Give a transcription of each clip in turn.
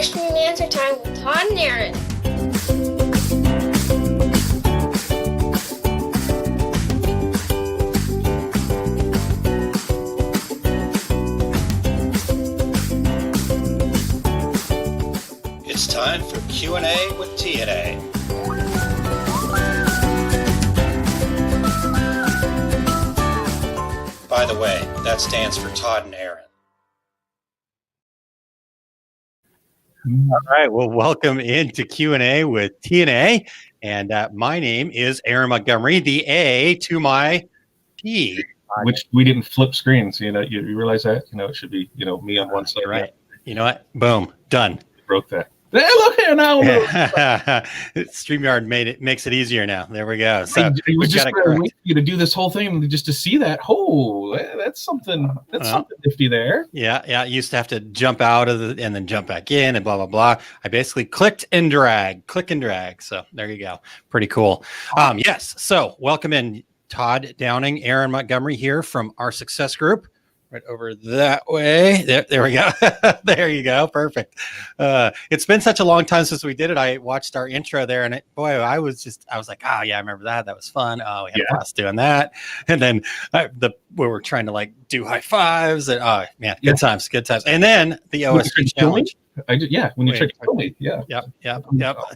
Question and answer time with Todd and Aaron. It's time for Q&A with TNA. By the way, that stands for Todd and Aaron. All right. Well, welcome into Q&A with TNA. And my name is Aaron Montgomery, the A to my P. Which we didn't flip screens. You realize that? It should be, me on one side. Right. You know what? Boom. Done. Broke that. Hey, look here now. StreamYard makes it easier now. There we go. So I was just going to wait for you to do this whole thing just to see that. Oh, that's something. That's something nifty there. Yeah. I used to have to jump out of it and then jump back in and blah, blah, blah. I basically click and drag. So there you go. Pretty cool. Yes. So welcome in Todd Downing, Aaron Montgomery here from our Success Group. Right over that way. There we go. There you go. Perfect. It's been such a long time since we did it. I watched our intro there, and I was like, oh yeah, I remember that. That was fun. Oh, we had us doing that, and then we were trying to like do high fives, and oh man, good times. And then the OSG challenge. When you tried to kill me. Yeah. Yep.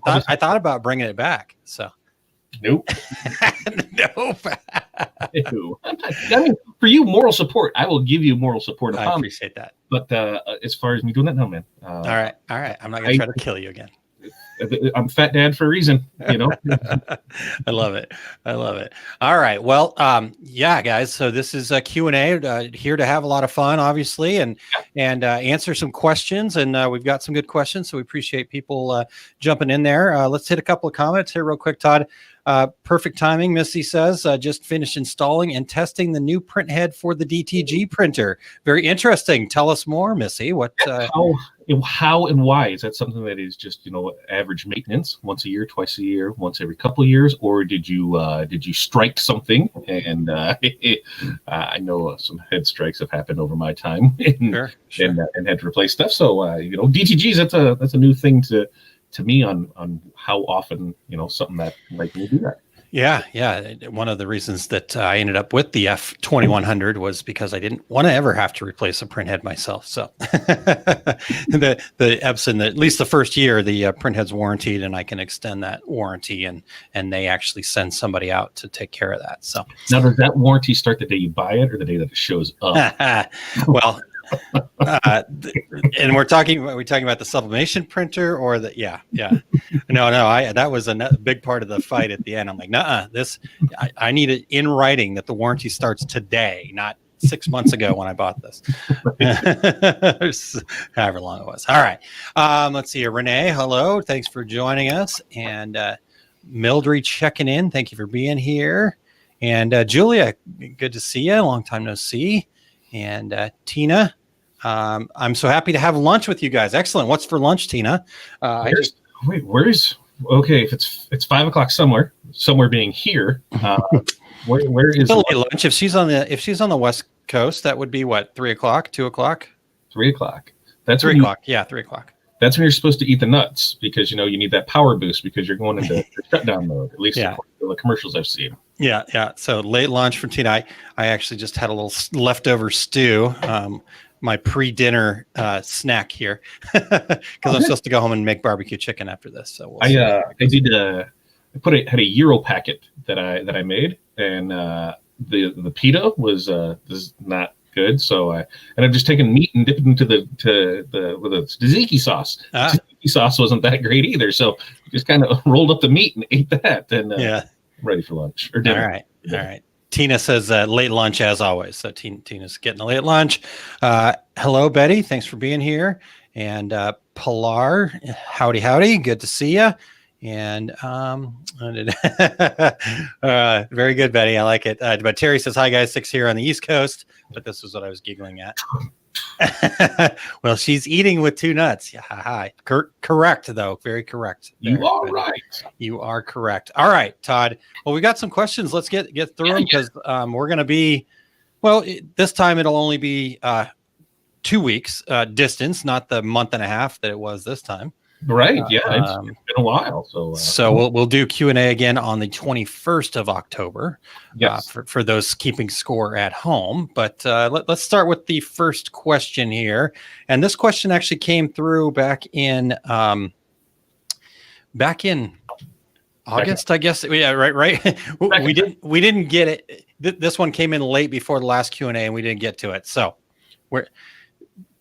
I thought about bringing it back. So. Nope. Nope. I mean, for you, moral support. I will give you moral support. I appreciate that. But as far as me doing that, no, man. All right. I'm not gonna try to kill you again. I'm fat dad for a reason, I love it. All right. Well, guys. So this is a Q&A here to have a lot of fun, obviously, and answer some questions. And we've got some good questions, so we appreciate people jumping in there. Let's hit a couple of comments here real quick, Todd. Perfect timing, Missy says. Just finished installing and testing the new print head for the DTG printer. Very interesting. Tell us more, Missy. What? How and why? Is that something that is just average maintenance, once a year, twice a year, once every couple of years, or did you strike something? And I know some head strikes have happened over my time, and had to replace stuff. So DTGs, that's a new thing to me on how often something that like me do that. Yeah. One of the reasons that I ended up with the F2100 was because I didn't want to ever have to replace a print head myself. So the Epson, at least the first year, the print head's warranted, and I can extend that warranty, and they actually send somebody out to take care of that. So now, does that warranty start the day you buy it or the day that it shows up? Well. And we're talking about the sublimation printer or the no that was a big part of the fight at the end. I'm like, I need it in writing that the warranty starts today, not 6 months ago when I bought this. However long it was. All right, let's see here. Renee, hello, thanks for joining us. And Mildred checking in, thank you for being here. And Julia, good to see you, long time no see. And Tina, I'm so happy to have lunch with you guys. Excellent. What's for lunch, Tina? Okay, if it's 5 o'clock somewhere being here, where is lunch? If she's on the West Coast, that would be what, 3 o'clock, 2 o'clock? 3 o'clock. That's 3 o'clock. 3 o'clock. That's when you're supposed to eat the nuts, because you need that power boost because you're going into shutdown mode. At least the commercials I've seen. Yeah. So late lunch from Tina. I actually just had a little leftover stew, my pre-dinner snack here, because I'm supposed to go home and make barbecue chicken after this. So I had a Euro packet that I made, and the pita was not good. So I've just taken meat and dipped it into the tzatziki sauce. Tzatziki sauce wasn't that great either, so just kind of rolled up the meat and ate that. And ready for lunch or dinner. All right. Tina says late lunch as always. So Tina's getting a late lunch. Hello, Betty. Thanks for being here. And Pilar, howdy. Good to see you. And very good, Betty. I like it. But Terry says, hi, guys. 6 here on the East Coast. But this was what I was giggling at. Well, she's eating with 2 nuts. Yeah, hi. Correct, though. Very correct. You are right. You are correct. All right, Todd. Well, we got some questions. Let's get through them, because we're going to be, this time it'll only be 2 weeks distance, not the month and a half that it was this time. Right. Yeah. It's been a while. So we'll do Q&A again on the 21st of October. Yes. For those keeping score at home. But let's start with the first question here. And this question actually came through back in August, I guess. Yeah, right. We didn't get it. This one came in late before the last Q&A, and we didn't get to it. So we're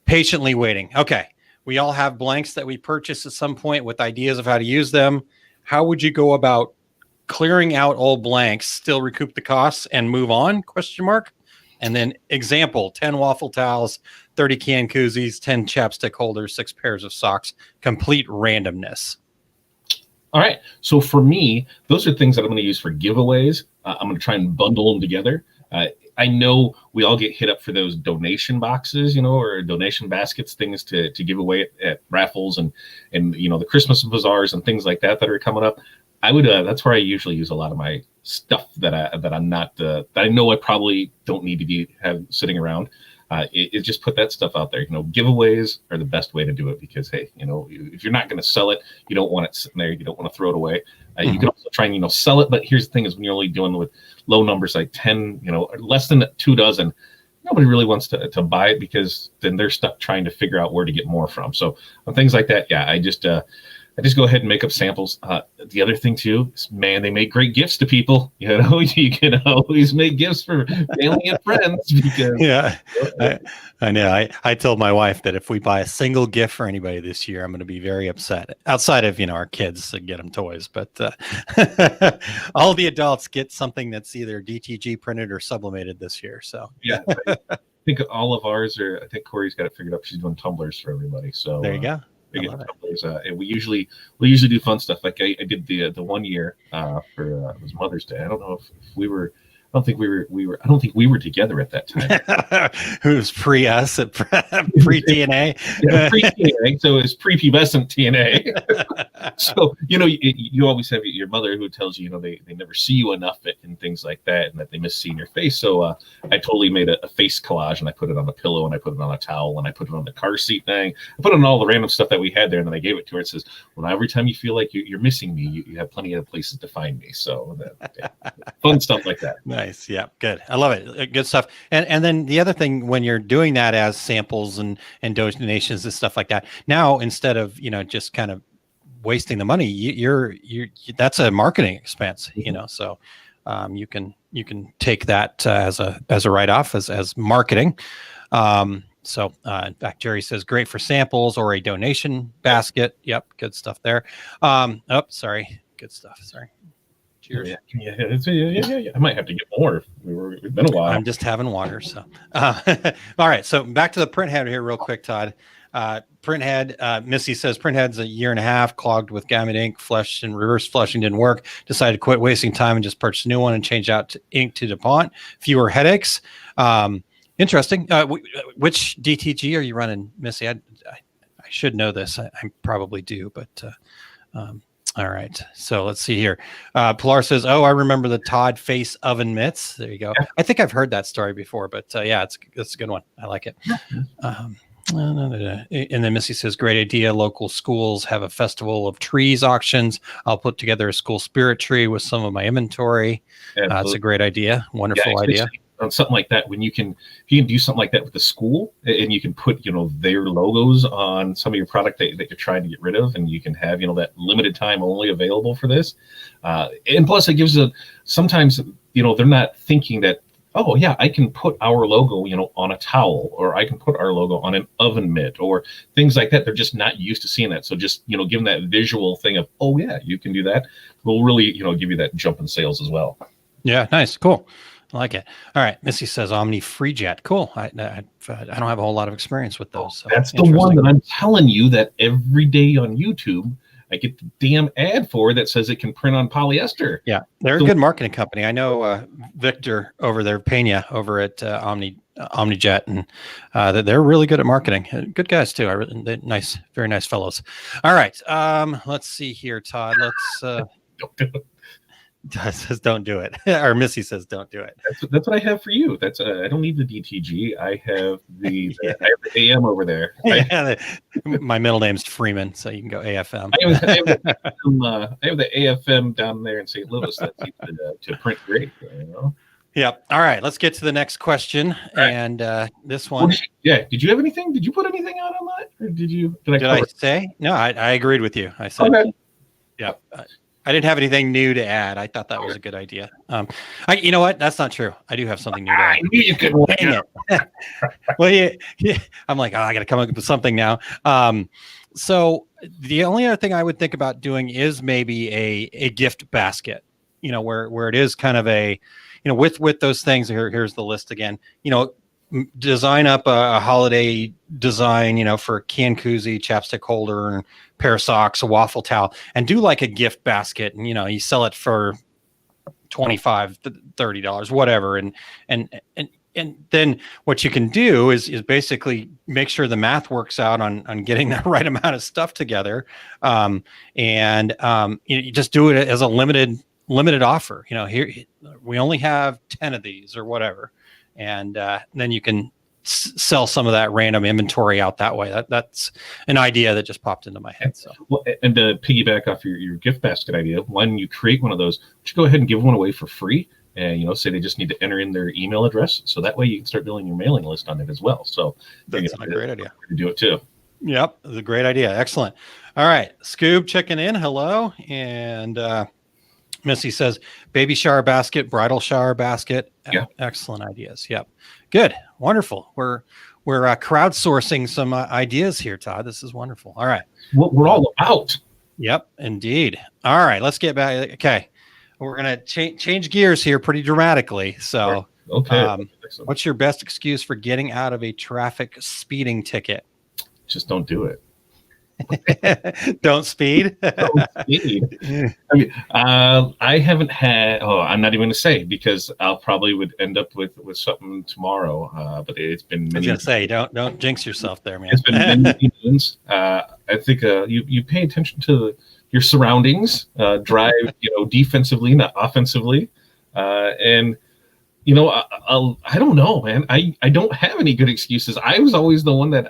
patiently waiting. Okay. We all have blanks that we purchased at some point with ideas of how to use them. How would you go about clearing out old blanks, still recoup the costs, and move on? Question mark. And then example: 10 waffle towels, 30 can koozies, 10 chapstick holders, 6 pairs of socks. Complete randomness. All right. So for me, those are things that I'm going to use for giveaways. I'm going to try and bundle them together. I know we all get hit up for those donation boxes, or donation baskets, things to give away at raffles and the Christmas bazaars and things like that are coming up. I would that's where I usually use a lot of my stuff that I'm not that I know I probably don't need to have sitting around. It just put that stuff out there. Giveaways are the best way to do it because, hey, if you're not going to sell it, you don't want it sitting there. You don't want to throw it away. You can also try and, sell it. But here's the thing is when you're only dealing with low numbers, like 10, less than 2 dozen, nobody really wants to buy it because then they're stuck trying to figure out where to get more from. So on things like that, yeah, I just go ahead and make up samples. The other thing too is, man, they make great gifts to people. You can always make gifts for family and friends because yeah, I know. I told my wife that if we buy a single gift for anybody this year, I'm going to be very upset. Outside of our kids to get them toys, but all the adults get something that's either DTG printed or sublimated this year. So yeah, I think all of ours are. I think Corey's got it figured out. She's doing tumblers for everybody. So there you go. And we usually do fun stuff. Like I did the 1 year for it was Mother's Day. I don't know if we were. I don't think we were together at that time. It was pre us at pre TNA. Yeah, pre TNA. So it was prepubescent TNA. So you always have your mother who tells you they never see you enough and things like that, and that they miss seeing your face. So I totally made a face collage, and I put it on a pillow, and I put it on a towel, and I put it on the car seat thing. I put it on all the random stuff that we had there, and then I gave it to her. It says, "Well, every time you feel like you're missing me, you have plenty of places to find me." So fun stuff like that. Nice. Yeah. Good. I love it. Good stuff. And then the other thing, when you're doing that as samples and donations and stuff like that, now instead of, just kind of wasting the money, you're that's a marketing expense, so you can take that as a write-off as marketing. So in fact, Jerry says great for samples or a donation basket. Yep. Good stuff there. Sorry. Good stuff. Sorry. Cheers. Yeah. I might have to get more. It's been a while. I'm just having water. So, all right. So back to the printhead here, real quick, Todd. Printhead. Missy says printhead's a year and a half, clogged with gamut ink, flushed and reverse flushing didn't work. Decided to quit wasting time and just purchase a new one and change out ink to DuPont. Fewer headaches. Interesting. Which DTG are you running, Missy? I should know this. I probably do, but. All right. So let's see here. Pilar says, "Oh, I remember the Todd face oven mitts." There you go. Yeah. I think I've heard that story before, but yeah, it's a good one. I like it. And then Missy says, "Great idea. Local schools have a festival of trees auctions. I'll put together a school spirit tree with some of my inventory." That's a great idea. Wonderful idea. On something like that, if you can do something like that with the school, and you can put their logos on some of your product that you're trying to get rid of, and you can have that limited time only available for this, and plus it gives sometimes they're not thinking that, oh yeah, I can put our logo on a towel, or I can put our logo on an oven mitt, or things like that. They're just not used to seeing that. So just give them that visual thing of, oh yeah, you can do that, will really give you that jump in sales as well. Yeah, nice, cool. I like it. All right. Missy says Omni FreeJet. Cool. I don't have a whole lot of experience with those. So that's the one that I'm telling you that every day on YouTube, I get the damn ad for that says it can print on polyester. Yeah. They're a good marketing company. I know Victor over there, Pena over at OmniJet, and they're really good at marketing. Good guys too. They're nice, very nice fellows. All right. Let's see here, Todd. Let's says don't do it, or Missy says don't do it. That's what I have for you. That's I don't need the DTG. I have Yeah. I have the AM over there. Yeah, my middle name's Freeman, so you can go AFM. I have the AFM down there in St. Louis that seems to print great. You know. Yep. All right. Let's get to the next question. Right. And this one. Yeah. Did you have anything? Did you put anything out on that, or did I say? No, I agreed with you. I said. Okay. Yep. I didn't have anything new to add. I thought that was a good idea. You know what? That's not true. I do have something new to add. I knew you could win it. Well, yeah. I'm like, I got to come up with something now. So the only other thing I would think about doing is maybe a gift basket. Where it is kind of a, with those things. Here's the list again. Design up a holiday design, for a can koozie, chapstick holder, and pair of socks, a waffle towel, and do like a gift basket. And you sell it for $25, $30, whatever. And then what you can do is basically make sure the math works out on getting the right amount of stuff together, you just do it as a limited offer. Here we only have 10 of these or whatever. And then you can sell some of that random inventory out that way. That's an idea that just popped into my head. So, well, and to piggyback off your gift basket idea, when you create one of those, you go ahead and give one away for free. And say they just need to enter in their email address, so that way you can start building your mailing list on it as well. So that's a great idea to do it too. Yep, it's a great idea. Excellent. All right, Scoob checking in. Hello, and Missy says, baby shower basket, bridal shower basket. Yeah. Excellent ideas. Yep. Good. Wonderful. We're crowdsourcing some ideas here, Todd. This is wonderful. All right. What we're all about. Yep, indeed. All right. Let's get back. Okay. We're going to change gears here pretty dramatically. So, okay. What's your best excuse for getting out of a traffic speeding ticket? Just don't do it. Don't speed. Don't speed. I mean, I haven't had. Oh, I'm not even going to say, because I'll probably would end up with something tomorrow. But it's been. I was going to say, don't jinx yourself there, man. It's been many months. I think you pay attention to your surroundings. Drive, defensively, not offensively, and. I don't know, man. I don't have any good excuses. I was always the one that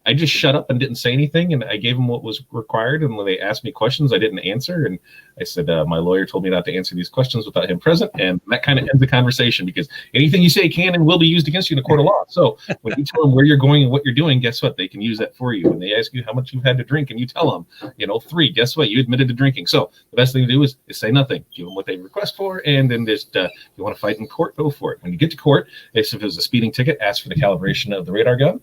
I just shut up and didn't say anything, and I gave them what was required. And when they asked me questions, I didn't answer. And I said, my lawyer told me not to answer these questions without him present. And that kind of ends the conversation, because anything you say can and will be used against you in a court of law. So when you tell them where you're going and what you're doing, guess what? They can use that for you. When they ask you how much you've had to drink and you tell them, 3, guess what? You admitted to drinking. So the best thing to do is say nothing. Give them what they request for. And then just, you want to fight in court, go for it. When you get to court, if it was a speeding ticket, ask for the calibration of the radar gun.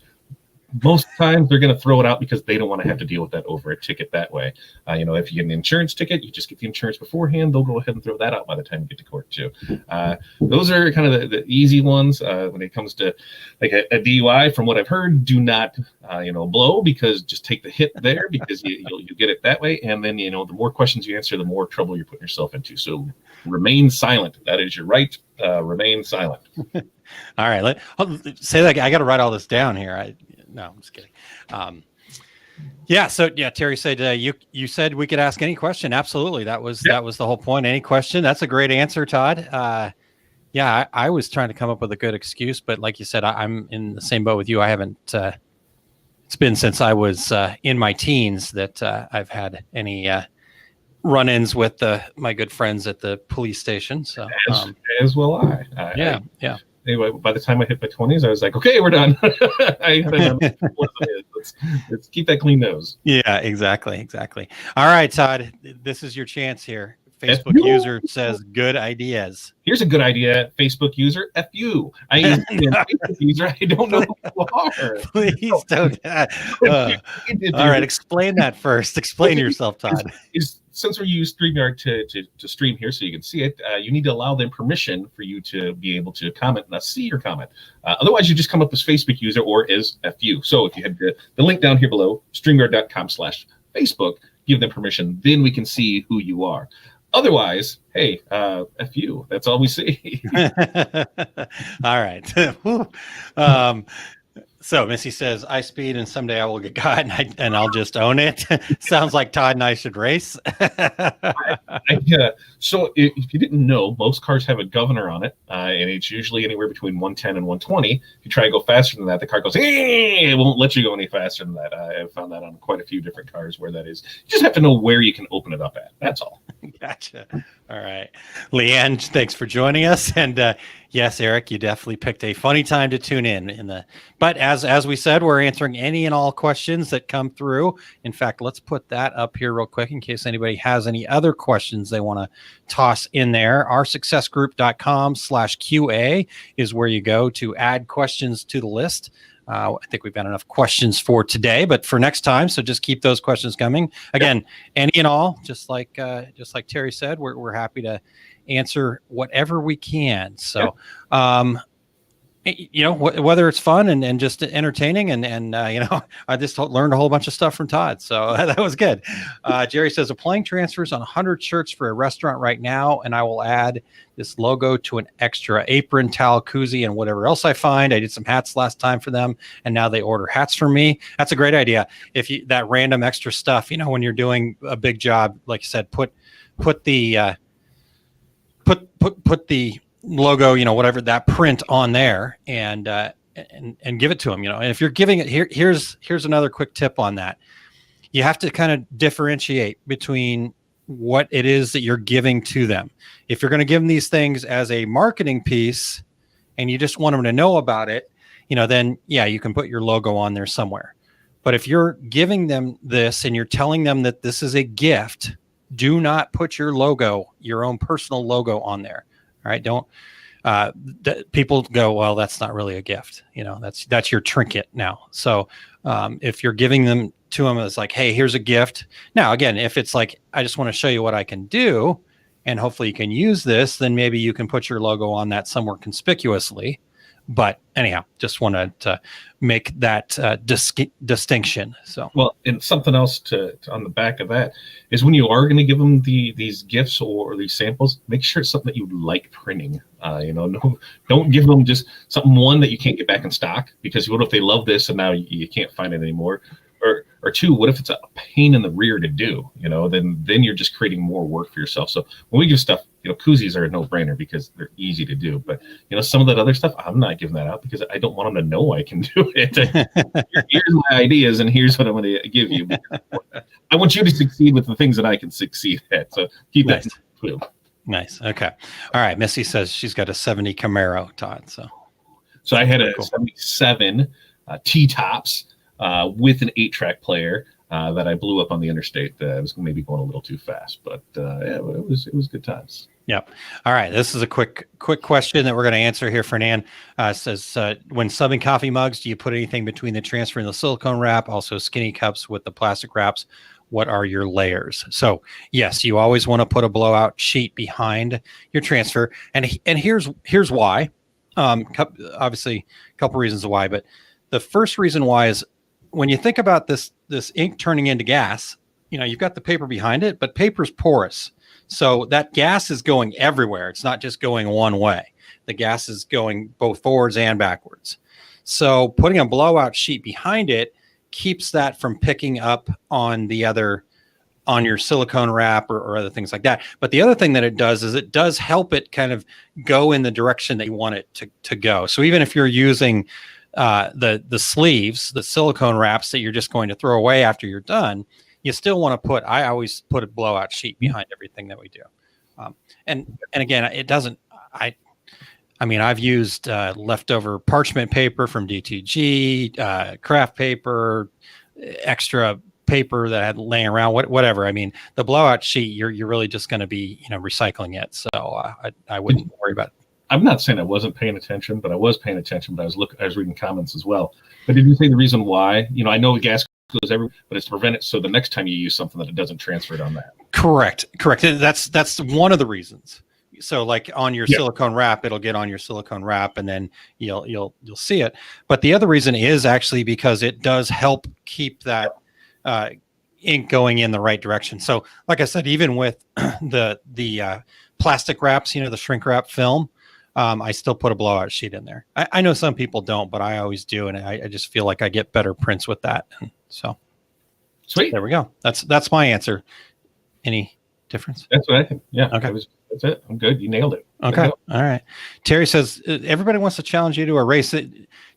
Most times they're going to throw it out because they don't want to have to deal with that over a ticket that way. If you get an insurance ticket, you just get the insurance beforehand. They'll go ahead and throw that out by the time you get to court too. Those are kind of the easy ones. When it comes to like a DUI, from what I've heard, do not blow, because just take the hit there, because you'll get it that way. And then the more questions you answer, the more trouble you're putting yourself into. So remain silent. That is your right. Remain silent. All right. I'll say that. I got to write all this down here. No, I'm just kidding. Terry said you said we could ask any question. Absolutely, that was the whole point. Any question? That's a great answer, Todd. I was trying to come up with a good excuse, but like you said, I'm in the same boat with you. I haven't. It's been since I was in my teens that I've had any run-ins with my good friends at the police station. So as will I. Yeah. Anyway, by the time I hit my 20s, I was like, okay, we're done. Let's keep that clean nose. Yeah, exactly. All right, Todd, this is your chance here. Facebook user says good ideas. Here's a good idea. Facebook user, F you. I am a Facebook user. I don't know who you are. Please don't. All right, explain that first. Explain yourself, Todd. Since we use StreamYard to stream here so you can see it, you need to allow them permission for you to be able to comment and see your comment. Otherwise, you just come up as Facebook user or as FU. So if you head to the link down here below, StreamYard.com/Facebook, give them permission, then we can see who you are. Otherwise, hey, FU, that's all we see. All right. So Missy says, I speed and someday I will get caught and I'll just own it. Sounds like Todd and I should race. So if you didn't know, most cars have a governor on it, and it's usually anywhere between 110 and 120. If you try to go faster than that, the car goes, hey! It won't let you go any faster than that. I've found that on quite a few different cars where that is. You just have to know where you can open it up at. That's all. Gotcha. All right. Leanne, thanks for joining us. And yes, Eric, you definitely picked a funny time to tune in. But as we said, we're answering any and all questions that come through. In fact, let's put that up here real quick in case anybody has any other questions they want to toss in there. oursuccessgroup.com/QA is where you go to add questions to the list. I think we've got enough questions for today, but for next time, so just keep those questions coming. Again, any and all, just like Terry said, we're happy to answer whatever we can. So, whether it's fun and just entertaining and I just learned a whole bunch of stuff from Todd. So that was good. Jerry says, applying transfers on 100 shirts for a restaurant right now, and I will add this logo to an extra apron, towel, koozie, and whatever else I find. I did some hats last time for them, and now they order hats from me. That's a great idea. If you that random extra stuff, when you're doing a big job, like you said, put the logo, whatever, that print on there and give it to them, and if you're giving it here's another quick tip on that. You have to kind of differentiate between what it is that you're giving to them. If you're going to give them these things as a marketing piece and you just want them to know about it, then you can put your logo on there somewhere. But if you're giving them this and you're telling them that this is a gift, do not put your logo, your own personal logo on there. All right. Don't people go, well, that's not really a gift. That's your trinket now. So if you're giving them to them as like, hey, here's a gift. Now, again, if it's like, I just want to show you what I can do and hopefully you can use this, then maybe you can put your logo on that somewhere conspicuously. But anyhow, just wanted to make that distinction. So, well, and something else to on the back of that is when you are going to give them these gifts or these samples, make sure it's something that you like printing. Don't give them just one that you can't get back in stock, because what if they love this and now you can't find it anymore? Or two, what if it's a pain in the rear to do? Then you're just creating more work for yourself. So when we give stuff, koozies are a no-brainer because they're easy to do. But some of that other stuff, I'm not giving that out because I don't want them to know I can do it. Here's my ideas, and here's what I'm going to give you. I want you to succeed with the things that I can succeed at. So keep that clear. Nice. Okay. All right. Missy says she's got a 70 Camaro, Todd. So I had a 77 T-tops. With an 8-track player that I blew up on the interstate. I was maybe going a little too fast, but it was good times. Yep. All right. This is a quick question that we're going to answer here. Fernand says, when subbing coffee mugs, do you put anything between the transfer and the silicone wrap? Also skinny cups with the plastic wraps. What are your layers? So yes, you always want to put a blowout sheet behind your transfer. And here's why. Obviously a couple reasons why, but the first reason why is, when you think about this ink turning into gas, you've got the paper behind it, but paper's porous. So that gas is going everywhere. It's not just going one way. The gas is going both forwards and backwards. So putting a blowout sheet behind it keeps that from picking up on your silicone wrap or other things like that. But the other thing that it does is it does help it kind of go in the direction that you want it to go. So even if you're using the sleeves, the silicone wraps that you're just going to throw away after you're done, you still want to I always put a blowout sheet behind everything that we do. And again, it doesn't, I've used leftover parchment paper from DTG, craft paper, extra paper that I had laying around, whatever. The blowout sheet, you're really just going to be, recycling it. So I wouldn't worry about it. I'm not saying I wasn't paying attention, but I was paying attention. But I was reading comments as well. But did you say the reason why? I know the gas goes everywhere, but it's to prevent it. So the next time you use something that it doesn't transfer it on that. Correct. That's one of the reasons. So like on your silicone wrap, it'll get on your silicone wrap, and then you'll see it. But the other reason is actually because it does help keep that ink going in the right direction. So like I said, even with the plastic wraps, the shrink wrap film. I still put a blowout sheet in there. I know some people don't, but I always do, and I just feel like I get better prints with that. And so, Sweet. there we go. That's my answer. Any difference? That's what I think. Yeah. Okay. That's it. I'm good. You nailed it. Okay. All right. Terry says everybody wants to challenge you to a race.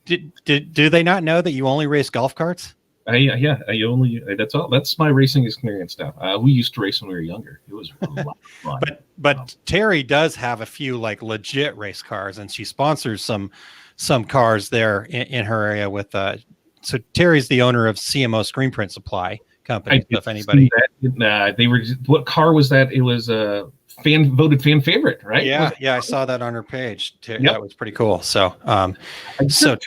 Do they not know that you only race golf carts? That's all. That's my racing experience now. We used to race when we were younger. It was a lot of fun. But Terry does have a few like legit race cars, and she sponsors some cars there in her area with. So Terry's the owner of CMO Screen Print Supply Company. So if anybody, they were. What car was that? It was a voted fan favorite, right? Yeah, I saw that on her page. Yep. That was pretty cool. So, I tracked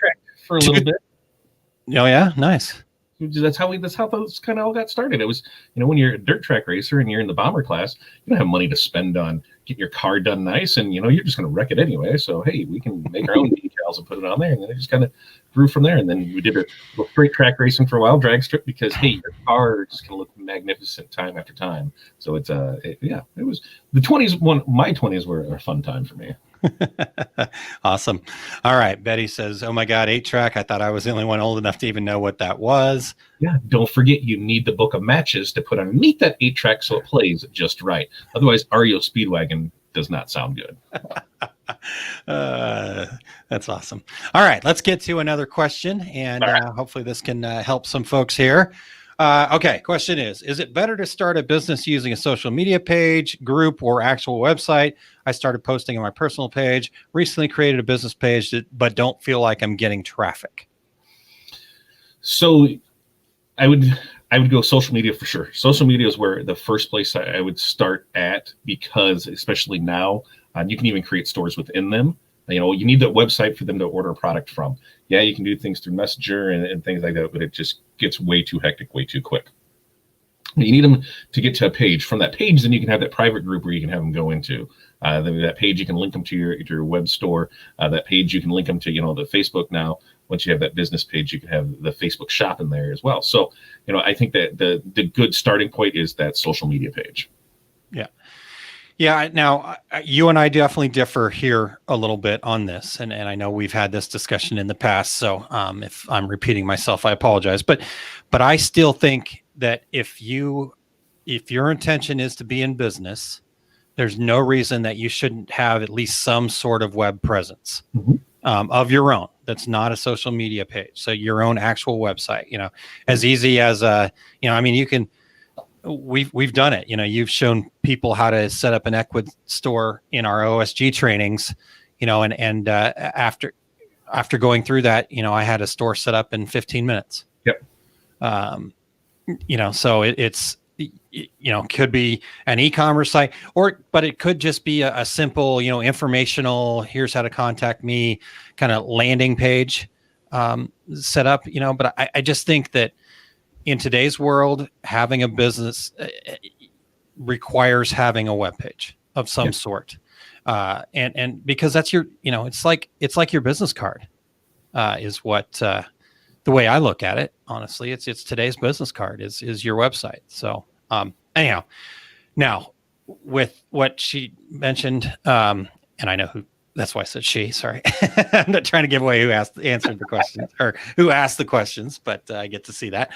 for a little bit. Oh yeah, nice. That's how those kind of all got started. It was, when you're a dirt track racer and you're in the bomber class, you don't have money to spend on getting your car done nice, and you're just going to wreck it anyway. So hey, we can make our own decals and put it on there, and then it just kind of grew from there. And then we did a straight track racing for a while, drag strip, because hey, your car is going to look magnificent time after time. So it's it was the 20s. My 20s were a fun time for me. Awesome. All right. Betty says, oh my God, 8-track. I thought I was the only one old enough to even know what that was. Yeah. Don't forget, you need the book of matches to put underneath that 8-track so it plays just right. Otherwise, REO Speedwagon does not sound good. That's awesome. All right. Let's get to another question, and hopefully this can help some folks here. Okay. Question is it better to start a business using a social media page, group, or actual website? I started posting on my personal page, recently created a business page, but don't feel like I'm getting traffic. So I would go social media for sure. Social media is where the first place I would start at, because especially now, you can even create stores within them. You need that website for them to order a product from. Yeah, you can do things through Messenger and things like that, but it just gets way too hectic, way too quick. You need them to get to a page. From that page, then you can have that private group where you can have them go into. Then that page, you can link them to your web store. That page, you can link them to the Facebook now. Once you have that business page, you can have the Facebook shop in there as well. So, I think that the good starting point is that social media page. Yeah. Yeah. Now, you and I definitely differ here a little bit on this. And I know we've had this discussion in the past. So if I'm repeating myself, I apologize. But I still think that if your intention is to be in business, there's no reason that you shouldn't have at least some sort of web presence of your own. That's not a social media page. So your own actual website, as easy as, you can. We've done it. You've shown people how to set up an Equid store in our OSG trainings, and after going through that, I had a store set up in 15 minutes. Yep. So it's could be an e-commerce site, but it could just be a simple, informational, here's how to contact me kind of landing page set up, but I just think that in today's world, having a business requires having a webpage of some sort. And because that's your, it's like your business card is what, the way I look at it, honestly, it's today's business card is your website. So, anyhow, now with what she mentioned, and I know that's why I said she, sorry. I'm not trying to give away who answered the questions or who asked the questions, but I get to see that.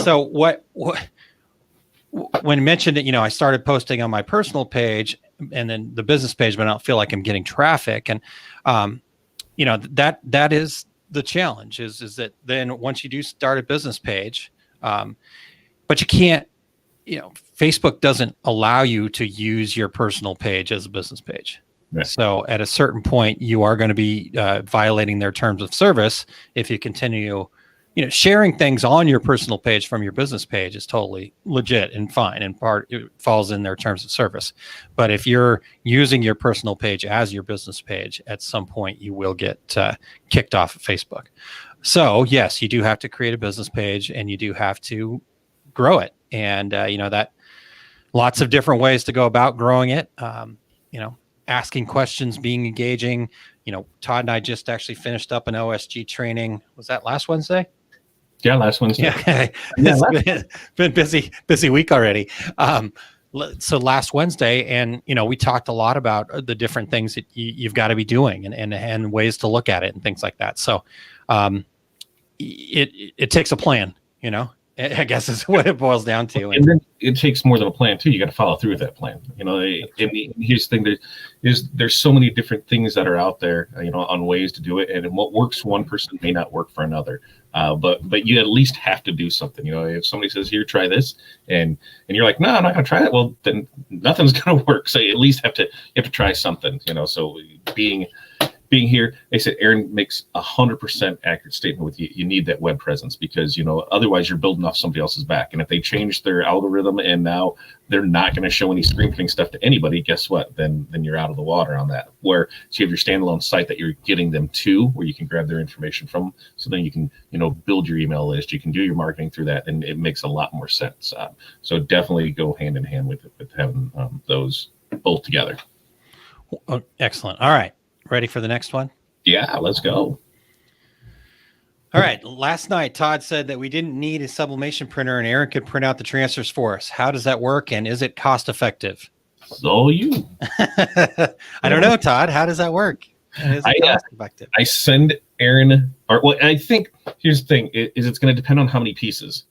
So what when mentioned that, I started posting on my personal page and then the business page, but I don't feel like I'm getting traffic. And, that is the challenge is that then once you do start a business page, but you can't, Facebook doesn't allow you to use your personal page as a business page. Right. So at a certain point, you are going to be violating their terms of service if you continue, sharing things on your personal page from your business page is totally legit and fine. And it falls in their terms of service. But if you're using your personal page as your business page, at some point you will get kicked off of Facebook. So yes, you do have to create a business page and you do have to grow it. And that lots of different ways to go about growing it. Asking questions, being engaging. Todd and I just actually finished up an OSG training. Was that last Wednesday? Yeah, last Wednesday. Yeah, okay. It's been busy week already. So last Wednesday, and we talked a lot about the different things that you've got to be doing, and ways to look at it and things like that. So it takes a plan, I guess is what it boils down to. And then it takes more than a plan too. You got to follow through with that plan. Here's the thing: there's so many different things that are out there, on ways to do it, and what works for one person may not work for another. But you at least have to do something. If somebody says, "Here, try this," and you're like, "No, I'm not going to try it," well, then nothing's going to work. So you at least have to try something. So being here, they said Aaron makes 100% accurate statement with you. You need that web presence because, otherwise you're building off somebody else's back. And if they change their algorithm and now they're not going to show any screen printing stuff to anybody, guess what? Then you're out of the water on that. So you have your standalone site that you're getting them to, where you can grab their information from. So then you can, build your email list. You can do your marketing through that, and it makes a lot more sense. So definitely go hand in hand with having those both together. Oh, excellent. All right. Ready for the next one? Yeah, let's go. All right. Last night, Todd said that we didn't need a sublimation printer and Aaron could print out the transfers for us. How does that work? And is it cost effective? So you. I don't know, Todd. How does that work? Is it cost effective? I send Aaron, I think here's the thing is it's going to depend on how many pieces.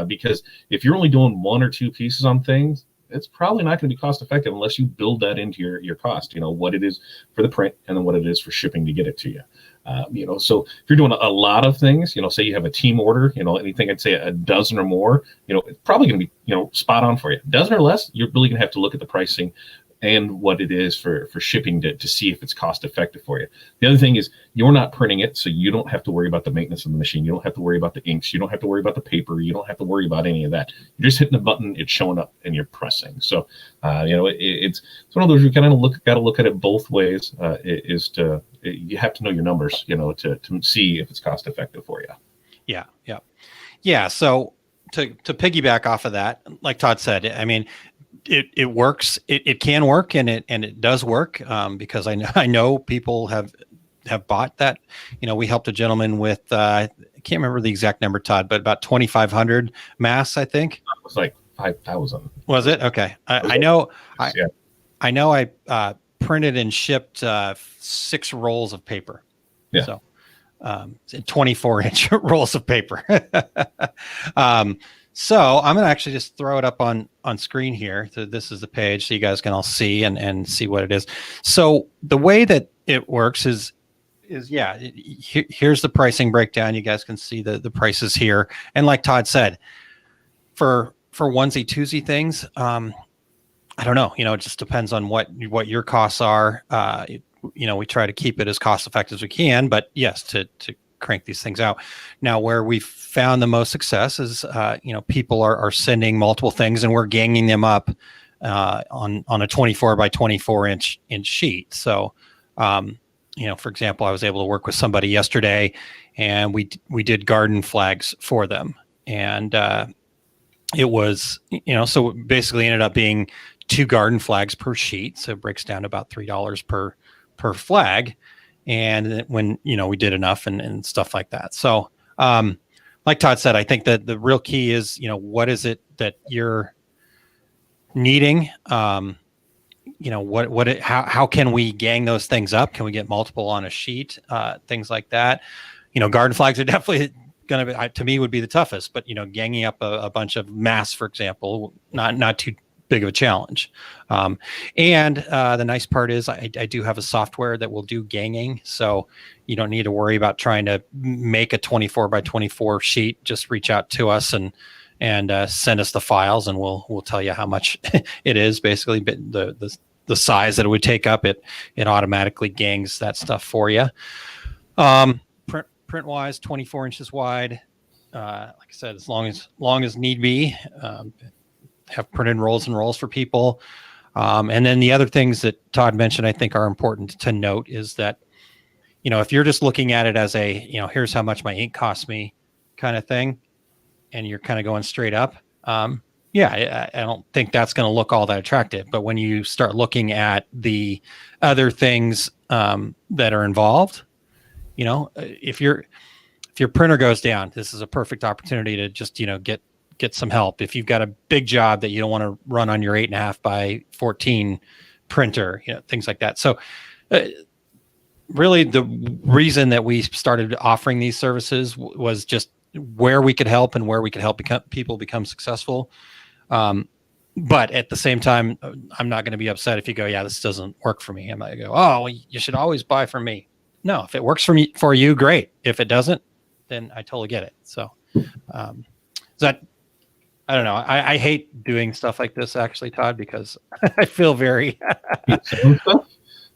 Because if you're only doing one or two pieces on things, it's probably not going to be cost effective unless you build that into your cost, what it is for the print and then what it is for shipping to get it to you. So if you're doing a lot of things, say you have a team order, anything I'd say a dozen or more, it's probably going to be, spot on for you. A dozen or less, you're really going to have to look at the pricing and what it is for shipping to see if it's cost effective for you. The other thing is you're not printing it, so you don't have to worry about the maintenance of the machine. You don't have to worry about the inks. You don't have to worry about the paper. You don't have to worry about any of that. You're just hitting the button, it's showing up, and you're pressing. So, it's one of those you kind of got to look at it both ways. You have to know your numbers, to see if it's cost effective for you. Yeah. So to piggyback off of that, like Todd said, I mean, it works. It can work, and it does work because I know people have bought that. We helped a gentleman with I can't remember the exact number, Todd, but about 2,500 masks, I think. It was like 5,000. Was it? Okay. I know. I printed and shipped 6 rolls of paper. Yeah. So 24-inch rolls of paper. So I'm going to actually just throw it up on screen here. So this is the page so you guys can all see and see what it is. So the way that it works is here's the pricing breakdown. You guys can see the prices here. And like Todd said, for onesie twosie things, I don't know, it just depends on what your costs are. We try to keep it as cost effective as we can, but yes, to crank these things out. Now, where we've found the most success is, people are sending multiple things and we're ganging them up on a 24 by 24 inch sheet. So, for example, I was able to work with somebody yesterday and we did garden flags for them. And it was, so it basically ended up being 2 garden flags per sheet. So it breaks down to about $3 per flag. And when, we did enough and stuff like that. So, like Todd said, I think that the real key is, what is it that you're needing? How can we gang those things up? Can we get multiple on a sheet? Things like that. Garden flags are definitely going to be, to me, would be the toughest, but, ganging up a bunch of masks, for example, not too big of a challenge. And the nice part is I do have a software that will do ganging. So you don't need to worry about trying to make a 24 by 24 sheet. Just reach out to us and send us the files and we'll tell you how much it is. Basically, the size that it would take up, it automatically gangs that stuff for you. Print wise, 24 inches wide. Like I said, as long as need be, have printed rolls and rolls for people. And then the other things that Todd mentioned, I think are important to note is that, if you're just looking at it as a, here's how much my ink costs me kind of thing, and you're kind of going straight up. I don't think that's going to look all that attractive. But when you start looking at the other things that are involved, if your printer goes down, this is a perfect opportunity to just, get get some help. If you've got a big job that you don't want to run on your 8.5 by 14 printer, things like that. So really the reason that we started offering these services was just where we could help and where we could help people become successful. But at the same time, I'm not going to be upset if you go, yeah, this doesn't work for me. I'm not going to go, oh, well, you should always buy from me. No, if it works for you, great. If it doesn't, then I totally get it. So I don't know. I hate doing stuff like this, actually, Todd, because I feel very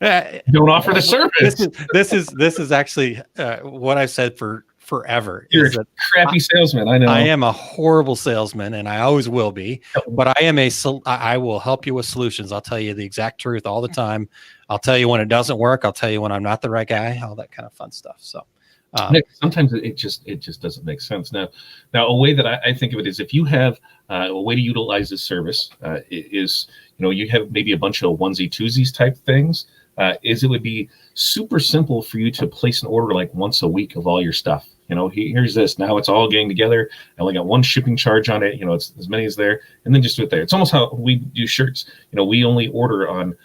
Don't offer the service. This is actually what I've said for forever. You're a crappy salesman. I know. I am a horrible salesman, and I always will be. But I will help you with solutions. I'll tell you the exact truth all the time. I'll tell you when it doesn't work. I'll tell you when I'm not the right guy. All that kind of fun stuff. So sometimes it just doesn't make sense. Now a way that I think of it is if you have a way to utilize this service is you have maybe a bunch of onesie twosies type things. It would be super simple for you to place an order like once a week of all your stuff. Here's this. Now it's all getting together. I only got one shipping charge on it. It's as many as there, and then just do it there. It's almost how we do shirts. We only order on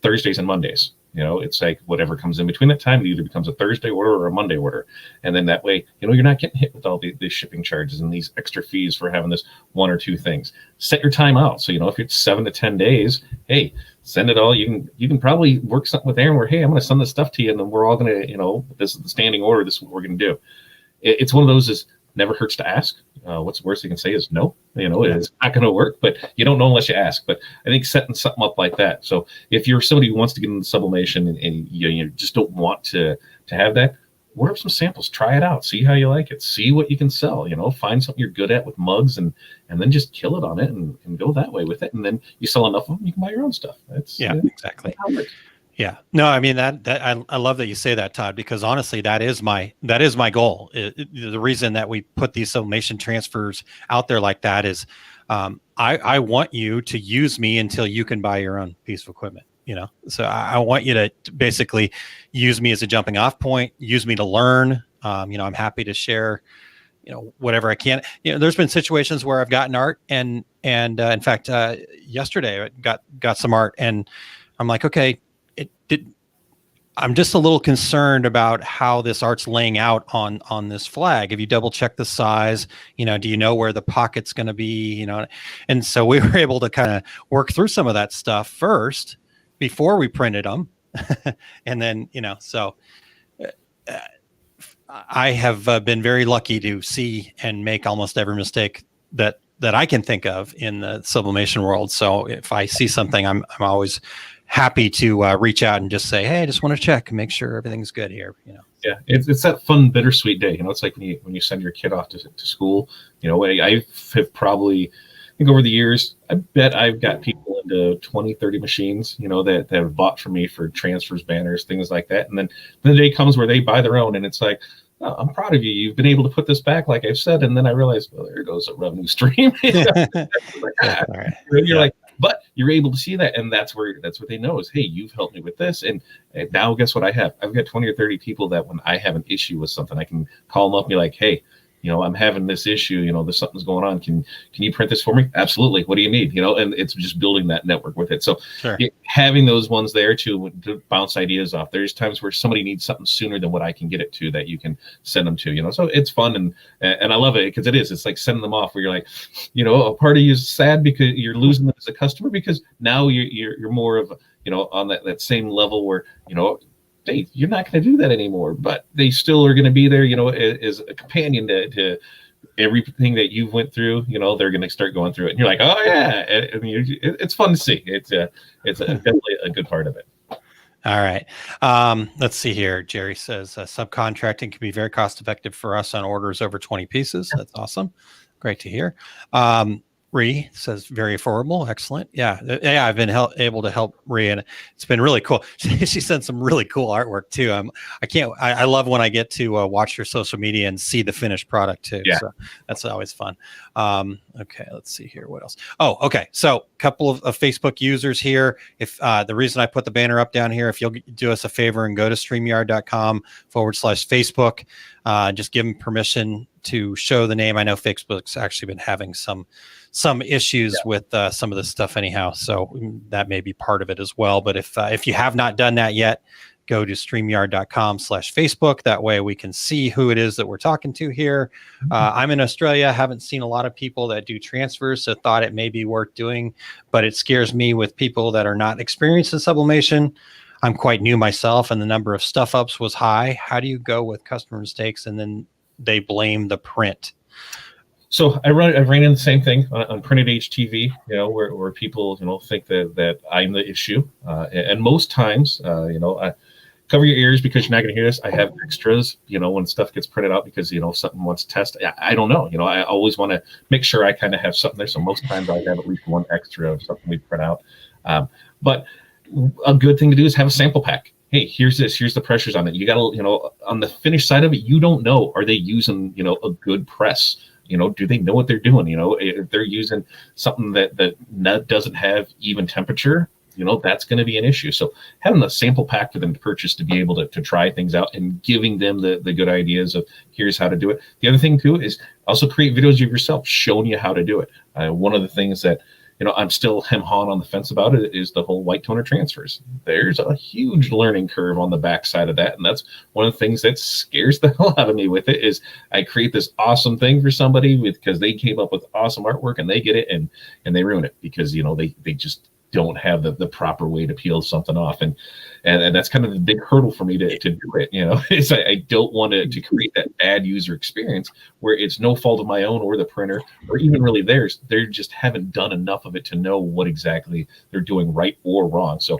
Thursdays and Mondays. It's like whatever comes in between that time, it either becomes a Thursday order or a Monday order. And then that way, you're not getting hit with all these shipping charges and these extra fees for having this one or two things. Set your time out. So, if it's 7 to 10 days, hey, send it all. You can probably work something with Aaron where, hey, I'm going to send this stuff to you. And then we're all going to, this is the standing order. This is what we're going to do. It's one of those is never hurts to ask. What's the worst you can say is no. It's not going to work, but you don't know unless you ask. But I think setting something up like that. So if you're somebody who wants to get into sublimation and you just don't want to have that, order up some samples, try it out, see how you like it, see what you can sell. Find something you're good at with mugs, and then just kill it on it and go that way with it. And then you sell enough of them, you can buy your own stuff. Exactly. Yeah. No, I mean that I love that you say that, Todd, because honestly, that is my goal. The reason that we put these sublimation transfers out there like that is I want you to use me until you can buy your own piece of equipment. So I want you to basically use me as a jumping off point, use me to learn. I'm happy to share, whatever I can. There's been situations where I've gotten art and in fact, yesterday I got some art and I'm like, okay, I'm just a little concerned about how this art's laying out on this flag. Have you double checked the size? Do you know where the pocket's going to be? And so we were able to kind of work through some of that stuff first before we printed them. And then, so I have been very lucky to see and make almost every mistake that I can think of in the sublimation world. So if I see something, I'm always happy to reach out and just say, hey, I just want to check and make sure everything's good here. Yeah, it's that fun, bittersweet day. It's like when you send your kid off to school. I have probably, I think over the years, I bet I've got people into 20, 30 machines, that have bought from me for transfers, banners, things like that. And then the day comes where they buy their own, and it's like, oh, I'm proud of you. You've been able to put this back, like I've said. And then I realized, well, there goes a revenue stream. You're like, but you're able to see that, and that's what they know is, hey, you've helped me with this, and now guess what I have? I've got 20 or 30 people that when I have an issue with something, I can call them up and be like, hey, I'm having this issue, there's something's going on. Can you print this for me? Absolutely. What do you need? And it's just building that network with it. So sure. Having those ones there to bounce ideas off. There's times where somebody needs something sooner than what I can get it to that you can send them to, so it's fun. And I love it because it's like sending them off where you're like, a part of you is sad because you're losing them as a customer, because now you're more of, on that same level where, hey, you're not going to do that anymore, but they still are going to be there, as a companion to everything that you've went through. They're going to start going through it, and you're like, oh yeah, it's fun to see. It's definitely a good part of it. All right. Let's see here. Jerry says subcontracting can be very cost effective for us on orders over 20 pieces. That's awesome. Great to hear. Ree says very affordable. Excellent. Yeah. I've been able to help Ree, and it's been really cool. She sent some really cool artwork too. I love when I get to watch her social media and see the finished product too. Yeah. So that's always fun. Okay. Let's see here. What else? Oh, okay. So couple of Facebook users here. If the reason I put the banner up down here, if you'll do us a favor and go to StreamYard.com/Facebook, just give them permission to show the name. I know Facebook's actually been having some issues with some of this stuff anyhow, so that may be part of it as well. But if you have not done that yet, go to StreamYard.com/Facebook. That way we can see who it is that we're talking to here. I'm in Australia. Haven't seen a lot of people that do transfers, so thought it may be worth doing, but it scares me with people that are not experienced in sublimation. I'm quite new myself, and the number of stuff ups was high. How do you go with customer mistakes and then they blame the print? So I ran into the same thing on printed HTV, where people, think that I'm the issue. And most times, I cover your ears because you're not going to hear this. I have extras, when stuff gets printed out because, something wants to test. I don't know. I always want to make sure I kind of have something there. So most times I have at least one extra of something we print out. But a good thing to do is have a sample pack. Hey, here's this. Here's the pressures on it. You got to, on the finished side of it, you don't know, are they using, a good press? Do they know what they're doing? If they're using something that doesn't have even temperature, that's going to be an issue. So having a sample pack for them to purchase to be able to try things out and giving them the good ideas of here's how to do it. The other thing too is also create videos of yourself showing you how to do it. One of the things that I'm still hem-hawing on the fence about it is the whole white toner transfers. There's a huge learning curve on the backside of that. And that's one of the things that scares the hell out of me with it is I create this awesome thing for somebody because they came up with awesome artwork and they get it and they ruin it because, they just don't have the proper way to peel something off. And that's kind of the big hurdle for me to do it, is I don't want to create that bad user experience where it's no fault of my own or the printer or even really theirs. They just haven't done enough of it to know what exactly they're doing right or wrong. So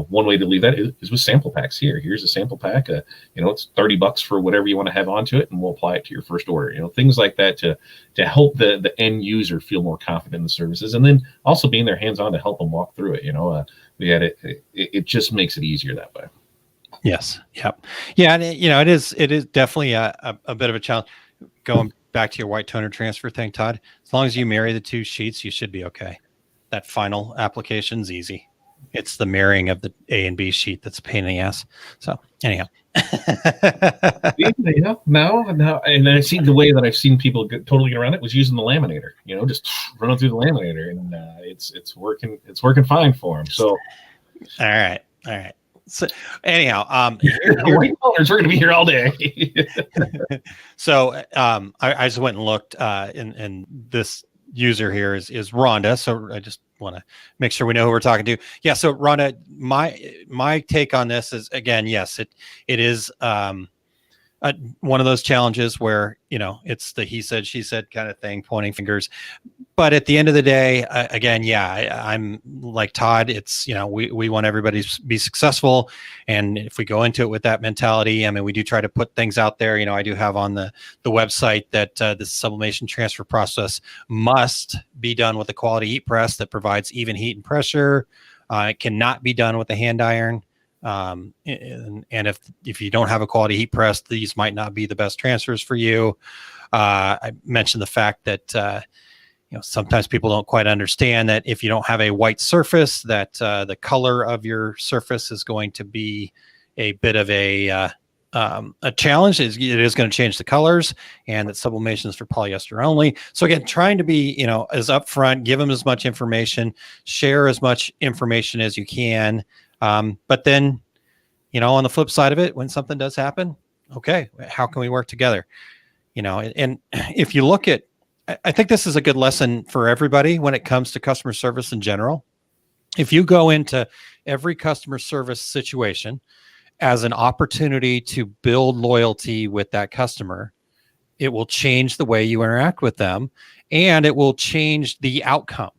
one way to leave that is with sample packs. Here's a sample pack. It's $30 for whatever you want to have onto it, and we'll apply it to your first order. Things like that to help the end user feel more confident in the services, and then also being their hands-on to help them walk through it. It just makes it easier that way. Yes. Yep. Yeah. And it is definitely a bit of a challenge. Going back to your white toner transfer thing, Todd, as long as you marry the two sheets, you should be okay. That final application's easy. It's the marrying of the A and B sheet that's a pain in the ass. So anyhow. Now, and I see the way that I've seen people totally get around it was using the laminator, just running through the laminator, and it's working fine for them. So, all right. So anyhow, white toners, we're going to be here all day. So I just went and looked, and this user here is Rhonda. So I just want to make sure we know who we're talking to. Yeah. So Rhonda, my take on this is, again, yes, it is one of those challenges where, it's the he said, she said kind of thing, pointing fingers. But at the end of the day, again, I'm like Todd. It's, we want everybody to be successful. And if we go into it with that mentality, we do try to put things out there. I do have on the website that the sublimation transfer process must be done with a quality heat press that provides even heat and pressure. It cannot be done with a hand iron. And if you don't have a quality heat press, these might not be the best transfers for you. I mentioned the fact that sometimes people don't quite understand that if you don't have a white surface, that the color of your surface is going to be a bit of a challenge. It is going to change the colors, and that sublimation is for polyester only. So again, trying to be as upfront, give them as much information, share as much information as you can. But then, on the flip side of it, when something does happen, okay, how can we work together? And if you look at, I think this is a good lesson for everybody when it comes to customer service in general. If you go into every customer service situation as an opportunity to build loyalty with that customer, it will change the way you interact with them, and it will change the outcome.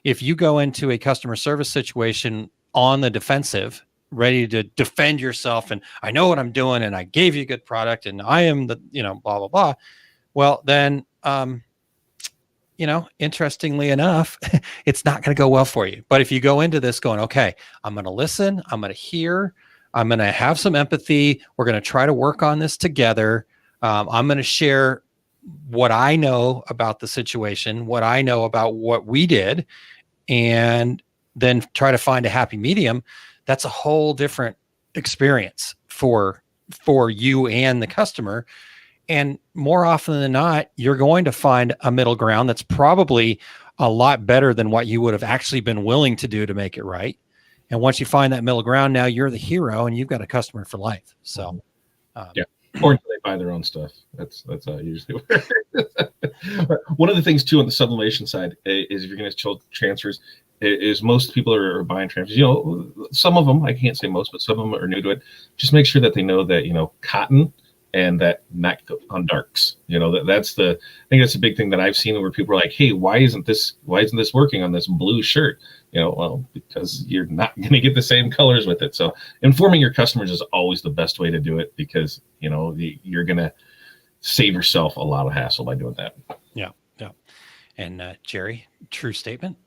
If you go into a customer service situation on the defensive, ready to defend yourself, and I know what I'm doing, and I gave you a good product, and I am the, blah, blah, blah. Well, then, interestingly enough, it's not going to go well for you. But if you go into this going, okay, I'm going to listen, I'm going to hear, I'm going to have some empathy, we're going to try to work on this together. I'm going to share what I know about the situation, what I know about what we did, and then try to find a happy medium, that's a whole different experience for you and the customer. And more often than not, you're going to find a middle ground that's probably a lot better than what you would have actually been willing to do to make it right. And once you find that middle ground, now you're the hero and you've got a customer for life. So, yeah. Or they buy their own stuff. That's usually where. One of the things too on the sublimation side is if you're going to transfers, is most people are buying transfers. You know, some of them, I can't say most, but some of them are new to it. Just make sure that they know that, you know, cotton and that not on darks. You know, that's I think that's a big thing that I've seen where people are like, hey, why isn't this working on this blue shirt? You know, well, because you're not going to get the same colors with it. So informing your customers is always the best way to do it, because, you know, you're going to save yourself a lot of hassle by doing that. Yeah. Yeah. And Jerry, true statement.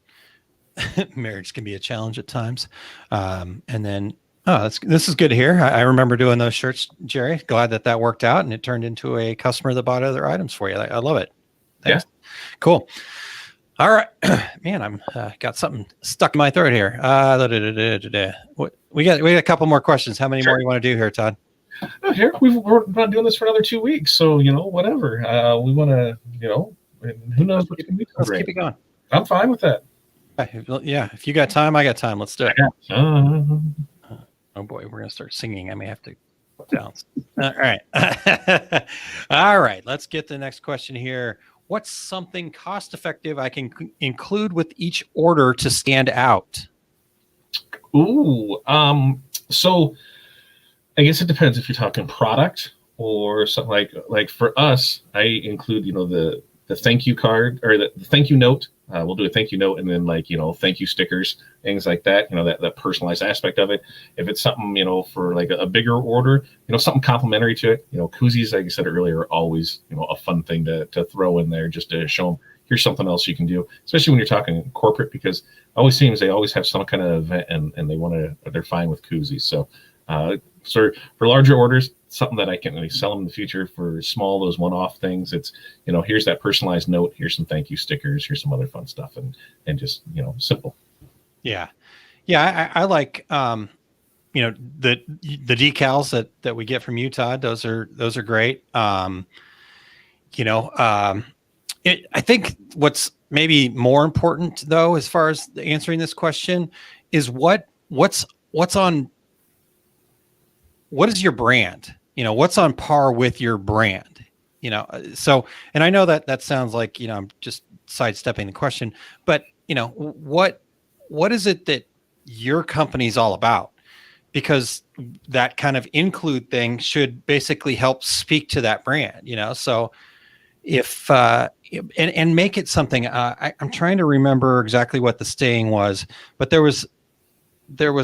Marriage can be a challenge at times. And then, this is good to hear. I remember doing those shirts, Jerry. Glad that worked out and it turned into a customer that bought other items for you. I love it. Thanks. Yeah. Cool. All right, man, I'm got something stuck in my throat here. We got a couple more questions. How many more you want to do here, Todd? Here we're not doing this for another 2 weeks, so you know, whatever. We want to, you know, who knows what's going to be. Let's keep it going. I'm fine with that. Yeah, if you got time, I got time. Let's do it. Oh boy, we're gonna start singing. I may have to bounce. All right, all right. Let's get the next question here. What's something cost effective I can include with each order to stand out? Ooh, so I guess it depends if you're talking product or something like for us, I include, you know, the thank you card or the thank you note. We'll do a thank you note and then, like, you know, thank you stickers, things like that, you know, that personalized aspect of it. If it's something, you know, for like a bigger order, you know, something complimentary to it, you know, koozies, like I said earlier, are always, you know, a fun thing to throw in there just to show them here's something else you can do, especially when you're talking corporate, because it always seems they always have some kind of event and they're fine with koozies. So, so for larger orders, something that I can really sell them in the future. For small, those one-off things, it's, you know, here's that personalized note, here's some thank you stickers, here's some other fun stuff, and just, you know, simple. Yeah. I like, you know, the decals that we get from you, Todd. Those are great. You know, I think what's maybe more important though, as far as answering this question, is what's on. What is your brand? You know, what's on par with your brand? You know, so, and I know that sounds like, you know, I'm just sidestepping the question, but, you know, what is it that your company's all about? Because that kind of include thing should basically help speak to that brand, you know? So if, and make it something, I'm trying to remember exactly what the saying was, but there was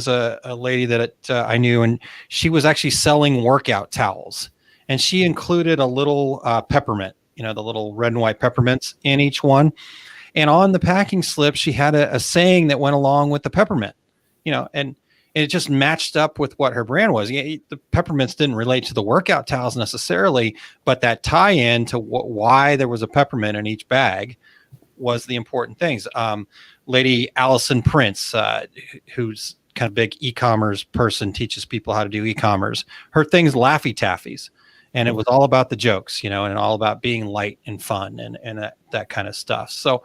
a lady that I knew, and she was actually selling workout towels, and she included a little peppermint, you know, the little red and white peppermints in each one. And on the packing slip, she had a saying that went along with the peppermint, you know, and it just matched up with what her brand was. The peppermints didn't relate to the workout towels necessarily, but that tie-in to why there was a peppermint in each bag was the important things. Lady Allison Prince, who's kind of big e-commerce person, teaches people how to do e-commerce. Her thing's Laffy Taffies, and it was all about the jokes, you know, and all about being light and fun and that kind of stuff. So,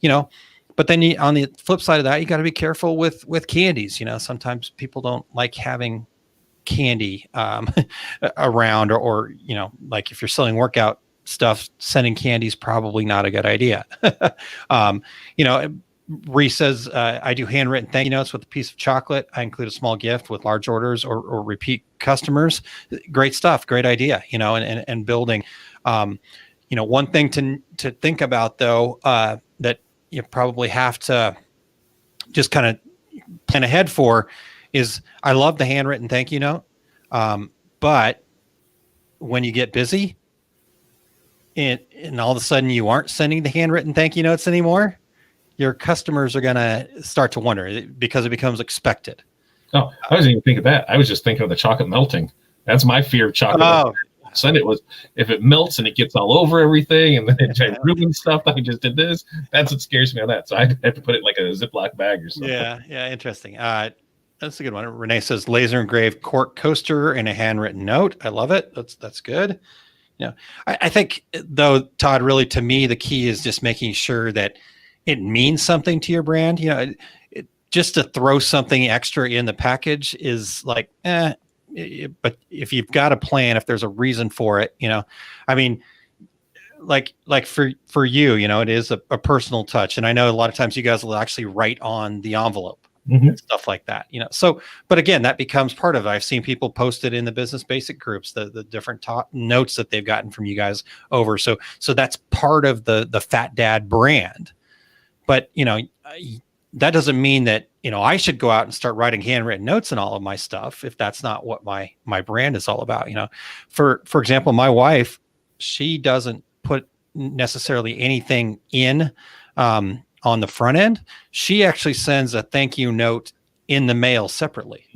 you know, but then on the flip side of that, you got to be careful with candies. You know, sometimes people don't like having candy around, or, you know, like if you're selling workout stuff, sending candy is probably not a good idea. You know, Reese says, I do handwritten thank you notes with a piece of chocolate. I include a small gift with large orders or repeat customers. Great stuff. Great idea, you know, and building. You know, one thing to think about though, that you probably have to just kind of plan ahead for is, I love the handwritten thank you note. But when you get busy and all of a sudden you aren't sending the handwritten thank you notes anymore, your customers are going to start to wonder because it becomes expected. Oh, I wasn't even thinking of that. I was just thinking of the chocolate melting. That's my fear of chocolate. Oh, son. It was if it melts and it gets all over everything and then it ruins stuff. I just did this. That's what scares me on that. So I have to put it in like a Ziploc bag or something. Yeah, interesting. That's a good one. Renee says laser engraved cork coaster and a handwritten note. I love it. That's good. Yeah, I think though, Todd, really to me the key is just making sure that it means something to your brand. Just to throw something extra in the package is like, but if you've got a plan, if there's a reason for it, I mean, like for you, it is a personal touch. And I know a lot of times you guys will actually write on the envelope and stuff like that, so, but again, that becomes part of it. I've seen people post it in the business basic groups, the different notes that they've gotten from you guys over. So that's part of the Fat Dad brand, but that doesn't mean that, I should go out and start writing handwritten notes and all of my stuff if that's not what my brand is all about. For example, my wife, she doesn't put necessarily anything in on the front end. She actually sends a thank you note in the mail separately,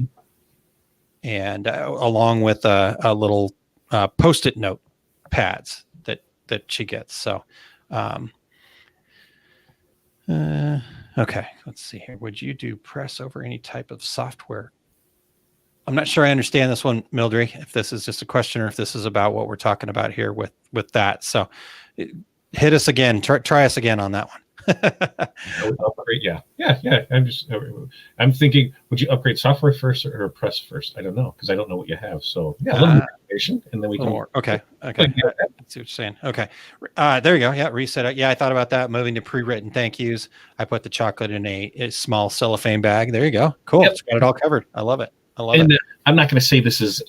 and along with a little Post-it note pads that she gets. So, okay, let's see here. Would you do press over any type of software? I'm not sure I understand this one, Mildred, if this is just a question or if this is about what we're talking about here with that. So hit us again. Try us again on that one. Upgrade, yeah. I'm thinking, would you upgrade software first or press first? I don't know, because I don't know what you have. So yeah, a little more information, and then we can. More. Okay. I see what you're saying. Okay, there you go. Yeah, reset it. Yeah, I thought about that. Moving to pre-written thank yous. I put the chocolate in a small cellophane bag. There you go. Cool. Yep. It's got it all covered. I love it. And I'm not going to say this is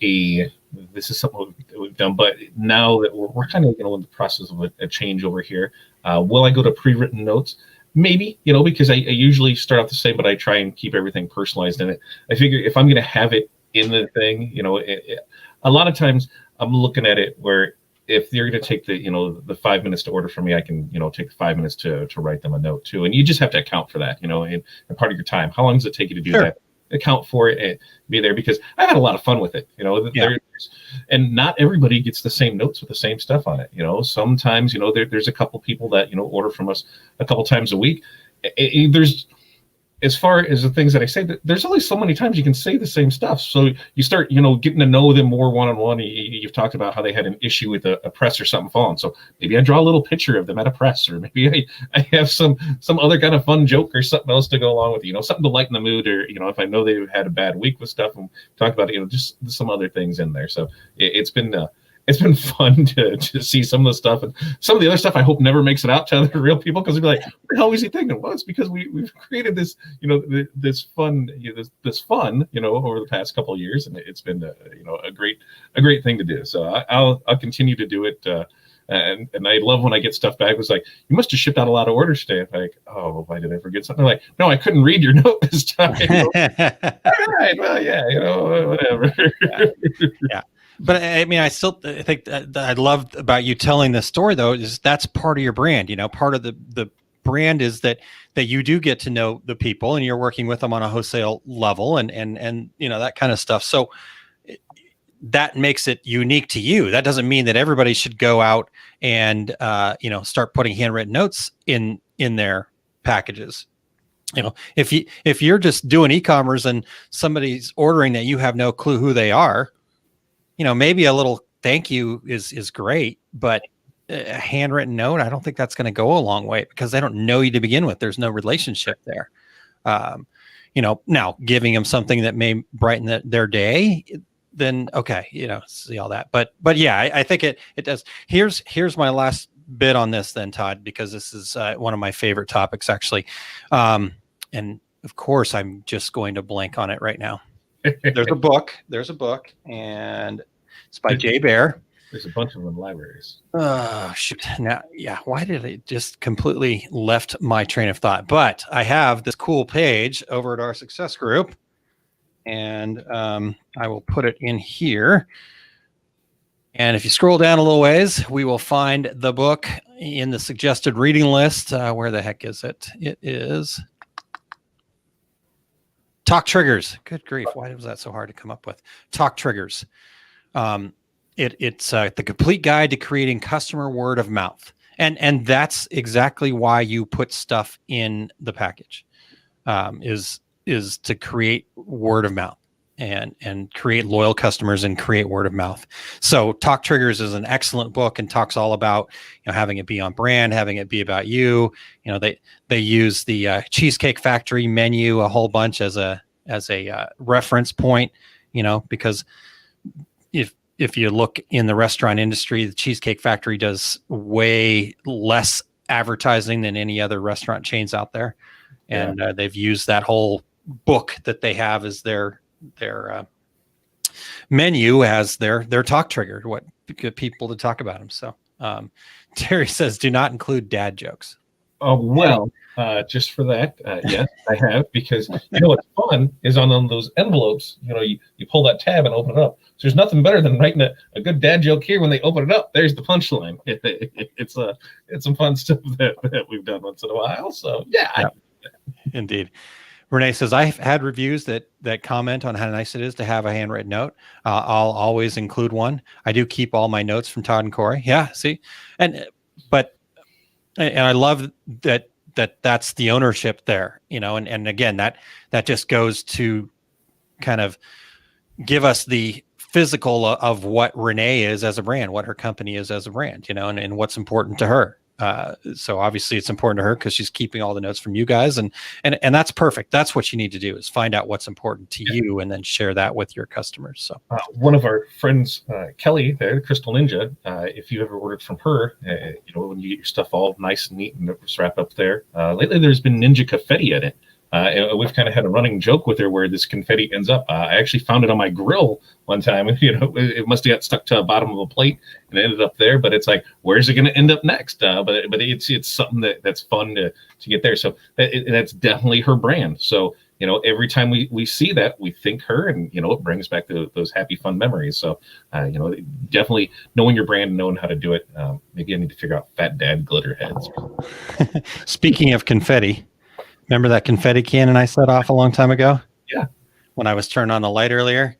something we've done, but now that we're kind of in the process of a change over here, will I go to pre-written notes? Maybe, because I usually start off the same, but I try and keep everything personalized in it. I figure if I'm going to have it in the thing, a lot of times I'm looking at it where if you're going to take the 5 minutes to order from me, I can, take 5 minutes to write them a note too. And you just have to account for that, and part of your time. How long does it take you to do that? Account for it and be there, because I've had a lot of fun with it, and not everybody gets the same notes with the same stuff on it. Sometimes, there's a couple people that, order from us a couple times a week. There's, as far as the things that I say, there's only so many times you can say the same stuff. So you start, getting to know them more one-on-one. You've talked about how they had an issue with a press or something falling. So maybe I draw a little picture of them at a press, or maybe I have some other kind of fun joke or something else to go along with it, something to lighten the mood, or, if I know they've had a bad week with stuff, and talk about it, just some other things in there. So it's been fun to see some of the stuff, and some of the other stuff I hope never makes it out to other real people, because they'll be like, what the hell was he thinking? Well, it's because we've created this, this fun, this fun, over the past couple of years, and it's been a great thing to do. So I'll continue to do it. And I love when I get stuff back. It was like, you must have shipped out a lot of orders today. I'm like, oh, why did I forget something? They're like, no, I couldn't read your note this time. All right, well, yeah, whatever. Yeah. But I mean, I still think that I loved about you telling this story, though, is that's part of your brand. Part of the brand is that you do get to know the people, and you're working with them on a wholesale level, and that kind of stuff. So that makes it unique to you. That doesn't mean that everybody should go out and start putting handwritten notes in their packages. If you're just doing e-commerce and somebody's ordering that you have no clue who they are, maybe a little thank you is great, but a handwritten note, I don't think that's going to go a long way, because they don't know you to begin with. There's no relationship there. Now giving them something that may brighten their day, then okay, see all that. But yeah, I think it does. Here's my last bit on this then, Todd, because this is one of my favorite topics, actually. And of course, I'm just going to blank on it right now. There's a book, and it's by Jay Baer. There's a bunch of them in libraries. Oh, shoot. Now, yeah, why did it just completely left my train of thought? But I have this cool page over at our success group, and I will put it in here. And if you scroll down a little ways, we will find the book in the suggested reading list. Where the heck is it? It is Talk Triggers. Good grief. Why was that so hard to come up with? Talk Triggers. it's the complete guide to creating customer word of mouth, and that's exactly why you put stuff in the package, is to create word of mouth and create loyal customers and create word of mouth. So Talk Triggers is an excellent book and talks all about, having it be on brand, having it be about you. They use the Cheesecake Factory menu a whole bunch as a reference point, because if you look in the restaurant industry, the Cheesecake Factory does way less advertising than any other restaurant chains out there. And they've used that whole book that they have as their menu as their talk trigger, what get people to talk about them. So Terry says, do not include dad jokes. Well, just for that, yes, I have, because what's fun is on those envelopes, you pull that tab and open it up. So there's nothing better than writing a good dad joke here. When they open it up, there's the punchline. It's some fun stuff that we've done once in a while. So yeah. Indeed. Renee says, I've had reviews that comment on how nice it is to have a handwritten note. I'll always include one. I do keep all my notes from Todd and Corey. Yeah, see? And I love that's the ownership there, and again, that just goes to kind of give us the physical of what Renee is as a brand, what her company is as a brand, and what's important to her. So obviously it's important to her because she's keeping all the notes from you guys, and that's perfect. That's what you need to do, is find out what's important to you and then share that with your customers. So one of our friends, Kelly there, Crystal Ninja, if you ever ordered from her, when you get your stuff all nice and neat and it's wrapped up there, lately there's been Ninja confetti in it. We've kind of had a running joke with her where this confetti ends up. I actually found it on my grill one time. It must have got stuck to the bottom of a plate and it ended up there. But it's like, where's it going to end up next? But it's something that's fun to get there. So that's definitely her brand. So every time we see that, we think her, and it brings back those happy, fun memories. So definitely knowing your brand and knowing how to do it. Maybe I need to figure out Fat Dad glitter heads. Speaking of confetti. Remember that confetti cannon I set off a long time ago? Yeah. When I was turning on the light earlier,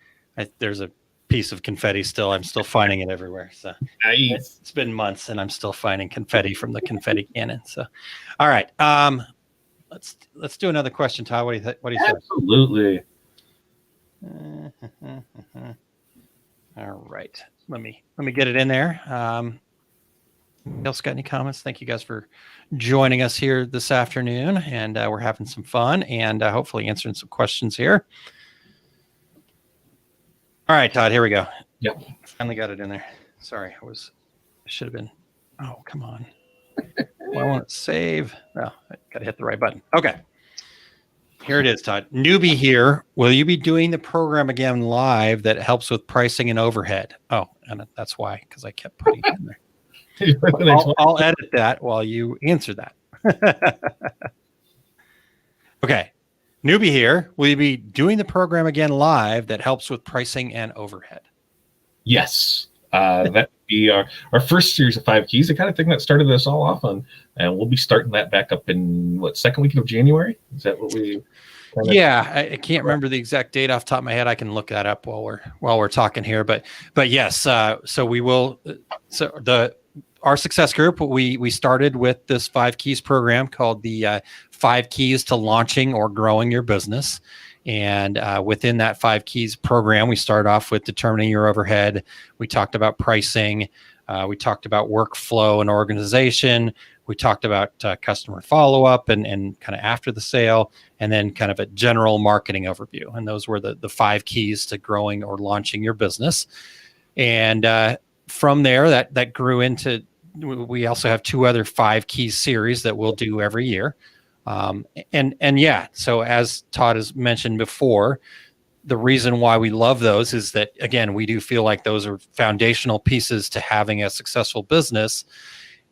there's a piece of confetti still. I'm still finding it everywhere. So nice. It's been months, and I'm still finding confetti from the confetti cannon. So, all right. Let's do another question, Todd. What do you say? Absolutely. All right. Let me get it in there. Else got any comments? Thank you guys for joining us here this afternoon, and we're having some fun and hopefully answering some questions here. All right, Todd, here we go. Yep. Finally got it in there. Sorry, I should have been. Oh, come on. Well, I want to save. Well, I got to hit the right button. Okay. Here it is, Todd. Newbie here. Will you be doing the program again live that helps with pricing and overhead? Oh, and that's why, because I kept putting it in there. I'll edit that while you answer that. Okay. Newbie here. Will you be doing the program again live that helps with pricing and overhead? Yes. That would be our first series of 5 keys. I kind of think that started us all off on, and we'll be starting that back up in second week of January? Is that what we? Yeah, I can't remember the exact date off the top of my head. I can look that up while we're talking here. But yes, so we will. So our success group, we started with this 5 keys program called the 5 keys to launching or growing your business. And within that 5 keys program, we start off with determining your overhead. We talked about pricing. We talked about workflow and organization. We talked about customer follow-up and kind of after the sale, and then kind of a general marketing overview. And those were the 5 keys to growing or launching your business. And from there, that grew into, we also have 2 other 5 keys series that we'll do every year. And yeah, so as Todd has mentioned before, the reason why we love those is that, again, we do feel like those are foundational pieces to having a successful business.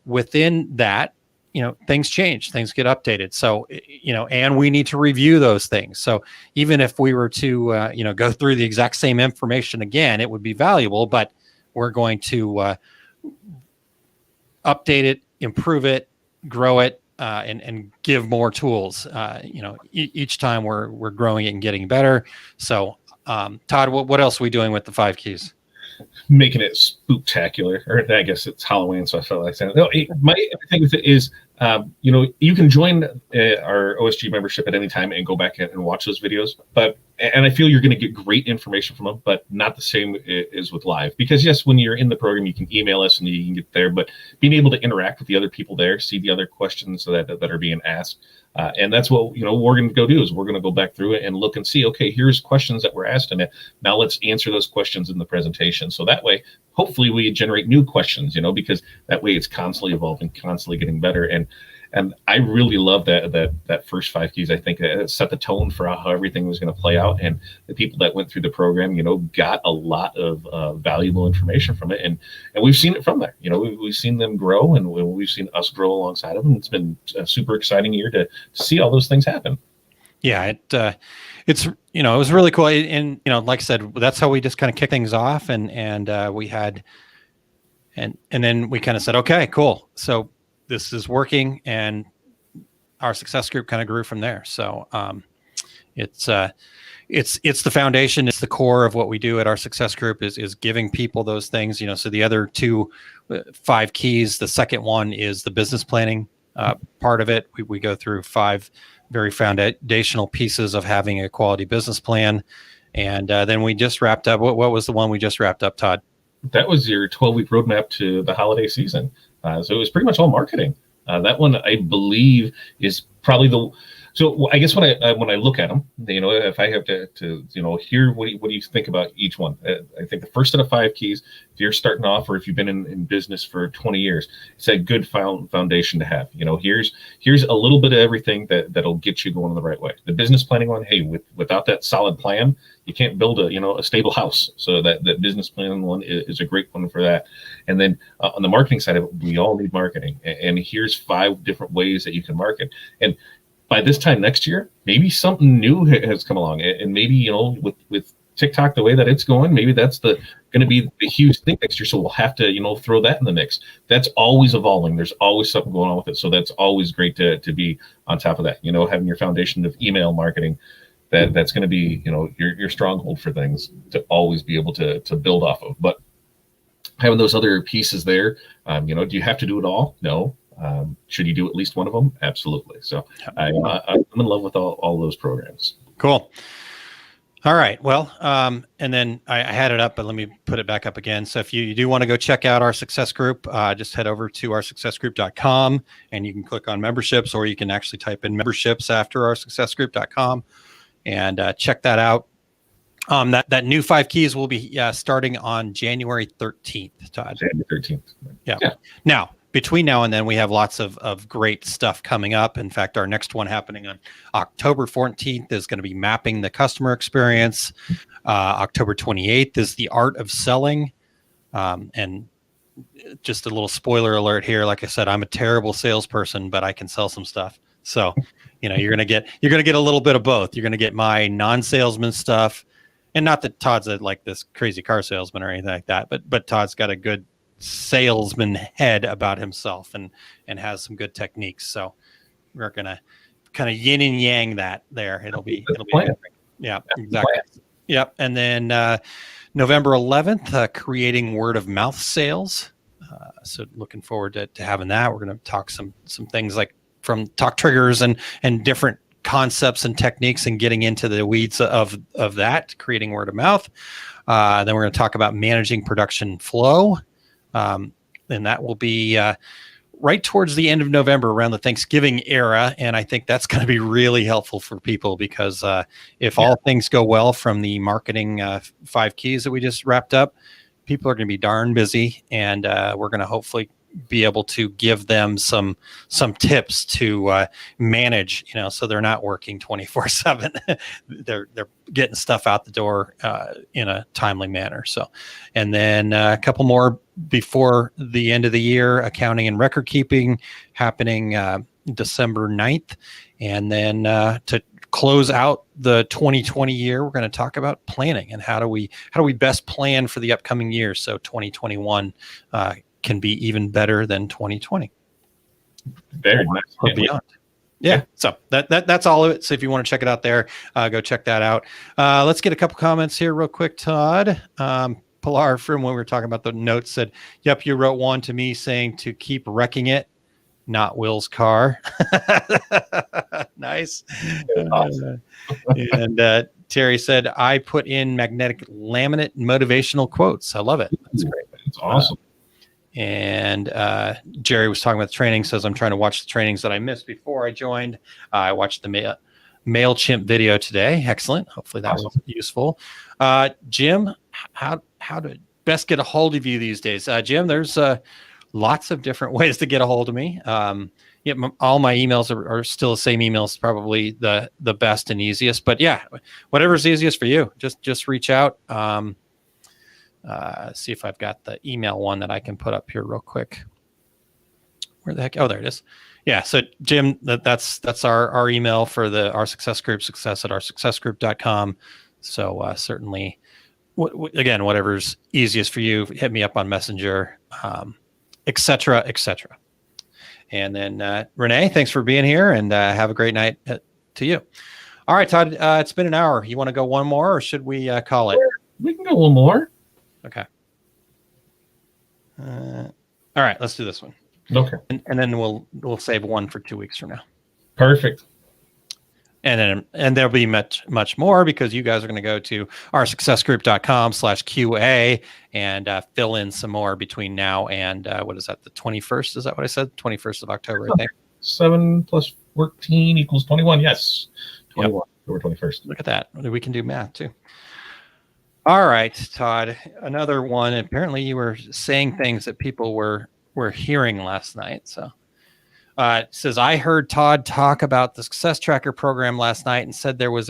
Within that, things change, things get updated. So, and we need to review those things. So even if we were to, go through the exact same information again, it would be valuable, but we're going to update it, improve it, grow it, and give more tools. Each time we're growing it and getting better. So, Todd, what else are we doing with the 5 keys? making it spooktacular, or I guess it's Halloween, so I felt like saying, no, my thing with it is, you can join our OSG membership at any time and go back and watch those videos, and I feel you're going to get great information from them, but not the same as with live, because yes, when you're in the program, you can email us and you can get there, but being able to interact with the other people there, see the other questions that are being asked, and that's what we're going to go do, is we're going to go back through it and look and see, okay, here's questions that were asked in it. Now let's answer those questions in the presentation. So that way, hopefully we generate new questions, because that way it's constantly evolving, constantly getting better. And I really love that first 5 keys. I think it set the tone for how everything was going to play out. And the people that went through the program, got a lot of valuable information from it. And we've seen it from there. We've seen them grow, and we've seen us grow alongside of them. It's been a super exciting year to see all those things happen. Yeah, it's it was really cool. And like I said, that's how we just kind of kick things off. And we had, and then we kind of said, okay, cool. So this is working, and our success group kind of grew from there. So it's the foundation, it's the core of what we do at our success group is giving people those things. So the other 5 keys, the second one is the business planning part of it. We go through 5 very foundational pieces of having a quality business plan, and then we just wrapped up. What was the one we just wrapped up, Todd? That was your 12-week roadmap to the holiday season. So it was pretty much all marketing. That one, I believe, is probably so I guess when I look at them, if I have to hear what do you think about each one? I think the first set of 5 keys, if you're starting off, or if you've been in business for 20 years, it's a good foundation to have. Here's a little bit of everything that'll get you going the right way. The business planning one, hey, without that solid plan, you can't build a stable house. So that business planning one is a great one for that. And then on the marketing side of it, we all need marketing. And here's 5 different ways that you can market. And by this time next year, maybe something new has come along, and maybe with TikTok the way that it's going, maybe that's going to be the huge thing next year. So we'll have to throw that in the mix. That's always evolving. There's always something going on with it. So that's always great to be on top of that. Having your foundation of email marketing, that's going to be your stronghold for things to always be able to build off of. But having those other pieces there, do you have to do it all? No. Should you do at least one of them? Absolutely. So I'm in love with all those programs. Cool. All right. Well, and then I had it up, but let me put it back up again. So if you do want to go check out our success group, just head over to oursuccessgroup.com, and you can click on memberships, or you can actually type in memberships after oursuccessgroup.com and check that out. That new 5 keys will be starting on January 13th, Todd. January 13th. Yeah. Now, between now and then, we have lots of great stuff coming up. In fact, our next one happening on October 14th is going to be mapping the customer experience. October 28th is the art of selling. And just a little spoiler alert here. Like I said, I'm a terrible salesperson, but I can sell some stuff. So, you're going to get a little bit of both. You're going to get my non-salesman stuff, and not that Todd's like this crazy car salesman or anything like that, but Todd's got a good salesman head about himself and has some good techniques. So we're gonna kind of yin and yang that there. It'll be yeah, exactly. Yep. And then November 11th, creating word of mouth sales. So looking forward to having that. We're gonna talk some things like from talk triggers and different concepts and techniques, and getting into the weeds of that, creating word of mouth. Then we're going to talk about managing production flow. And that will be right towards the end of November, around the Thanksgiving era. And I think that's going to be really helpful for people, because if all things go well from the marketing 5 keys that we just wrapped up, people are going to be darn busy, and we're going to hopefully be able to give them some tips to manage, so they're not working 24/7. They're getting stuff out the door in a timely manner. So, and then a couple more before the end of the year, accounting and record keeping happening December 9th. And then to close out the 2020 year, we're going to talk about planning and how do we best plan for the upcoming year, so 2021 can be even better than 2020. Very nice. Or beyond. Yeah. So that's all of it. So if you want to check it out there, go check that out. Let's get a couple comments here real quick, Todd. Pull Pilar from when we were talking about the notes said, "Yep, you wrote one to me saying to keep wrecking it, not Will's car." Nice. Awesome. And Terry said, "I put in magnetic laminate motivational quotes." I love it. That's great. It's awesome. And Jerry was talking about the training. Says, "I'm trying to watch the trainings that I missed before I joined. I watched the MailChimp video today." Excellent. Hopefully that was useful. Jim, how to best get a hold of you these days? Jim, there's lots of different ways to get a hold of me. Yeah, all my emails are still the same emails, probably the best and easiest. But yeah, whatever's easiest for you, just reach out. See if I've got the email one that I can put up here real quick. Where the heck? Oh, there it is. Yeah. So Jim, that's our email for our success group, success@oursuccessgroup.com. So certainly, again, whatever's easiest for you, hit me up on Messenger, et cetera, et cetera. And then Renee, thanks for being here, and have a great night to you. All right, Todd, it's been an hour. You want to go one more, or should we call it? We can go one more. Okay. All right, let's do this one. Okay. And then we'll save one for 2 weeks from now. Perfect. And there'll be much more, because you guys are going to go to oursuccessgroup.com/QA and fill in some more between now and what is that? The 21st? Is that what I said? 21st of October, I think. 7 plus 14 equals 21. Yes. 21. October 21st. Look at that. We can do math too. All right, Todd, another one. Apparently you were saying things that people were hearing last night. So it says, "I heard Todd talk about the Success Tracker program last night and said there was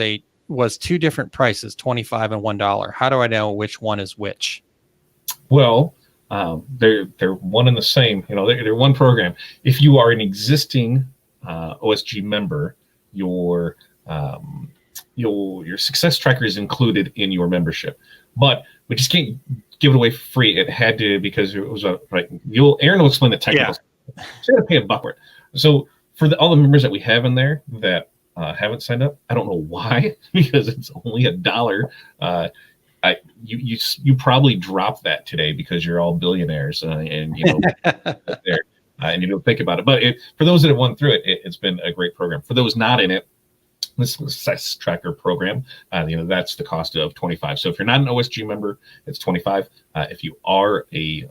two different prices, $25 and $1. How do I know which one is which?" Well, they're one and the same. They're one program. If you are an existing OSG member, your Success Tracker is included in your membership, but we just can't give it away for free. It had to, because it was right. Aaron will explain the technical. Yeah. So you got to pay a buck for it. So for all the members that we have in there that haven't signed up, I don't know why, because it's only $1. You probably dropped that today because you're all billionaires and there and you don't think about it. But for those that have won through it, it's been a great program. For those not in it, this Success Tracker program, that's the cost of $25. So if you're not an OSG member, it's $25. If you are a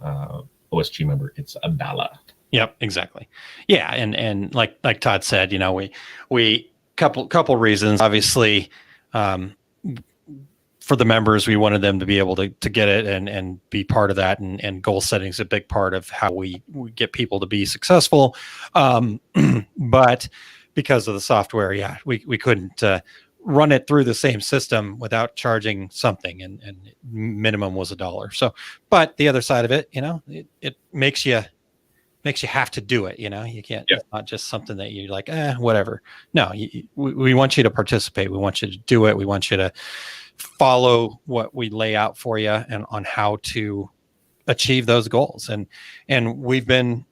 OSG member, it's $1. Yep, exactly. Yeah, and like Todd said, we couple reasons. Obviously, for the members, we wanted them to be able to get it and be part of that, and goal setting is a big part of how we get people to be successful. But because of the software, yeah, we couldn't run it through the same system without charging something, and minimum was $1. So, but the other side of it, it makes you have to do it. You can't. Yeah. It's not just something that you're like, whatever. No, we want you to participate. We want you to do it. We want you to follow what we lay out for you and on how to achieve those goals. And we've been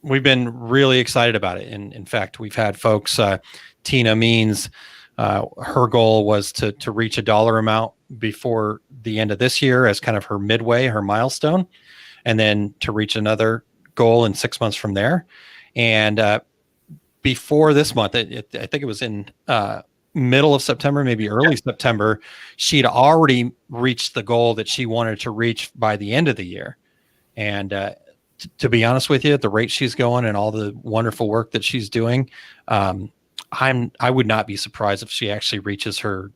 really excited about it. And in fact, we've had folks, Tina Means, her goal was to reach $1 amount before the end of this year as kind of her midway, her milestone, and then to reach another goal in 6 months from there. And before this month, I think it was in middle of September, maybe early September, she'd already reached the goal that she wanted to reach by the end of the year. And to be honest with you, at the rate she's going and all the wonderful work that she's doing, I would not be surprised if she actually reaches her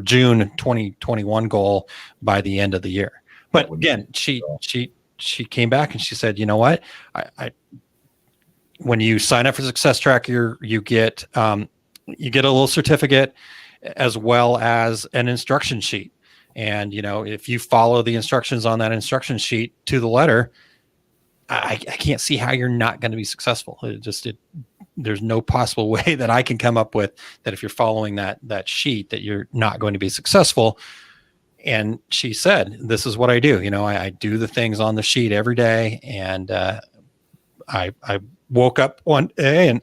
June 2021 goal by the end of the year. But again, she came back and she said, "You know what? I when you sign up for Success Tracker, you get a little certificate as well as an instruction sheet. And if you follow the instructions on that instruction sheet to the letter, I can't see how you're not going to be successful. There's no possible way that I can come up with that if you're following that sheet that you're not going to be successful." And she said, "This is what I do. I do the things on the sheet every day." And I woke up one day and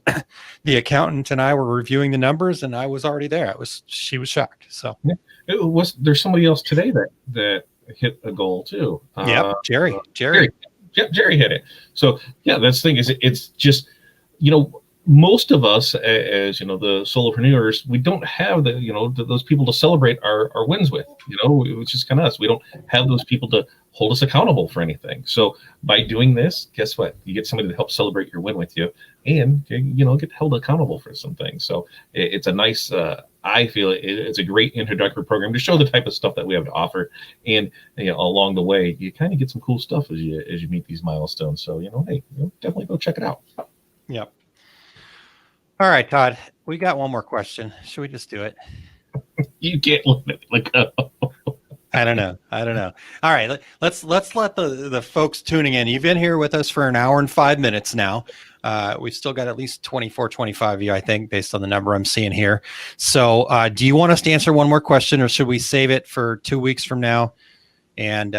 the accountant and I were reviewing the numbers and I was already there. She was shocked. So there's somebody else today that hit a goal too. Yep, Jerry. Yep, Jerry hit it. So yeah, that's the thing is it's just, you know, most of us as you know the solopreneurs, we don't have the those people to celebrate our wins with. You know, it's just kind of us. We don't have those people to hold us accountable for anything. So by doing this, guess what? You get somebody to help celebrate your win with you, and get held accountable for some things. So it's a nice. I feel it's a great introductory program to show the type of stuff that we have to offer, and along the way, you kind of get some cool stuff as you meet these milestones. So hey, definitely go check it out. Yep. All right, Todd, we got one more question. Should we just do it? You can't let go. I don't know. All right, let's let the folks tuning in. You've been here with us for an hour and 5 minutes now. We've still got at least 24, 25 of you, I think, based on the number I'm seeing here. So do you want us to answer one more question, or should we save it for 2 weeks from now? And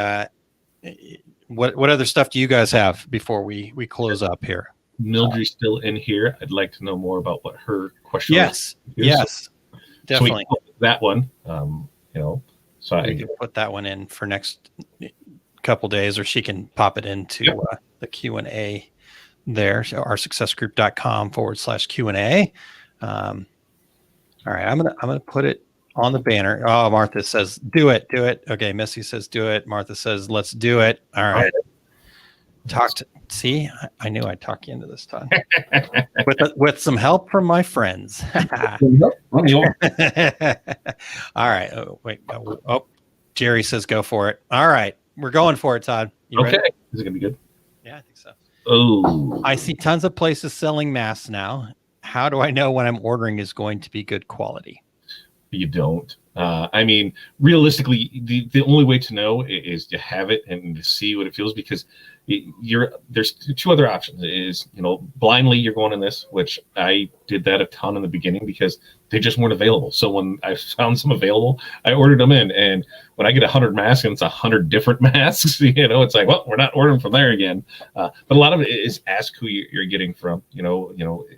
what other stuff do you guys have before we close up here? Mildred's still in here. I'd like to know more about what her question is. Yes, definitely. So that one, so I can put that one in for next couple days, or she can pop it into the Q&A there. So oursuccessgroup.com/Q&A. All right, I'm gonna put it on the banner. Oh, Martha says, do it. Okay, Missy says, do it. Martha says, let's do it. All right. See, I knew I'd talk you into this time with some help from my friends. All right. Oh, wait. Oh, Jerry says go for it. All right. We're going for it, Todd. You okay. Ready? Is it going to be good? Yeah, I think so. Oh. I see tons of places selling masks now. How do I know when I'm ordering is going to be good quality? You don't. I mean, realistically, the only way to know is to have it and to see what it feels, because there's two other options. Is blindly you're going in this, which I did that a ton in the beginning because they just weren't available. So when I found some available, I ordered them in, and when I get 100 masks and it's 100 different masks, it's like, well, we're not ordering from there again. But a lot of it is ask who you're getting from.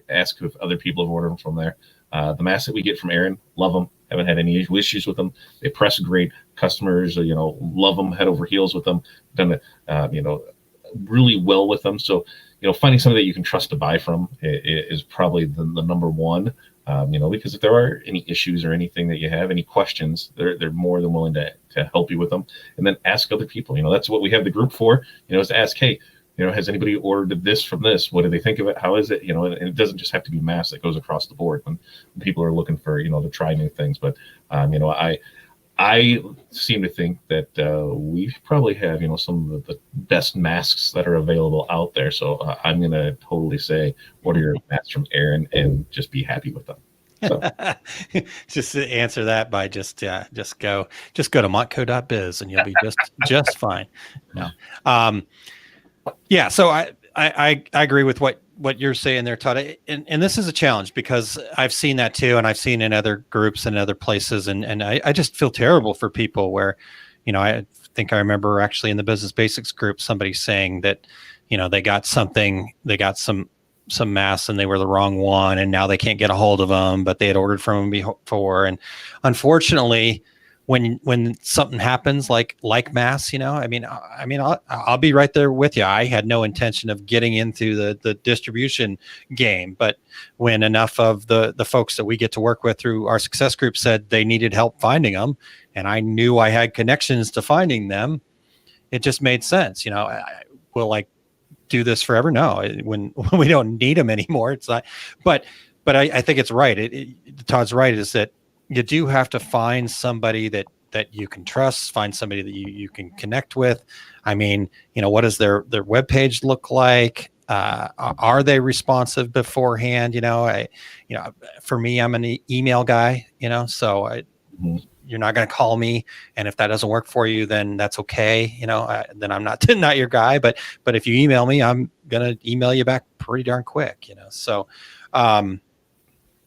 Ask if other people have ordered them from there. The masks that we get from Aaron, love them. Haven't had any issues with them. They press great. Customers, love them, head over heels with them. Done it, really well with them. So, finding somebody that you can trust to buy from is probably the number one. Because if there are any issues or anything that you have, any questions, they're more than willing to help you with them. And then ask other people. That's what we have the group for. Is to ask, hey, has anybody ordered this from this? What do they think of it? How is it? And it doesn't just have to be mass that goes across the board when people are looking for, to try new things. But, I seem to think that we probably have, some of the best masks that are available out there. So I'm going to totally say, order your masks from Aaron and just be happy with them. So. Just to answer that by just go to montco.biz and you'll be just fine. No. Yeah, so I agree with what you're saying there, Todd. And this is a challenge because I've seen that too, and I've seen in other groups and other places, and I just feel terrible for people where, I think I remember actually in the Business Basics group somebody saying that, they got some masks and they were the wrong one, and now they can't get a hold of them, but they had ordered from them before, and unfortunately, when something happens like masks, I'll be right there with you. I had no intention of getting into the distribution game, but when enough of the folks that we get to work with through our success group said they needed help finding them, and I knew I had connections to finding them, it just made sense. Will I do this forever? No, when we don't need them anymore, it's not. But I think it's right. Todd's right. Is that you do have to find somebody that you can trust, find somebody that you can connect with. What does their webpage look like? Are they responsive beforehand? For me, I'm an email guy, so you're not going to call me. And if that doesn't work for you, then that's okay. Then I'm not your guy, but if you email me, I'm going to email you back pretty darn quick, so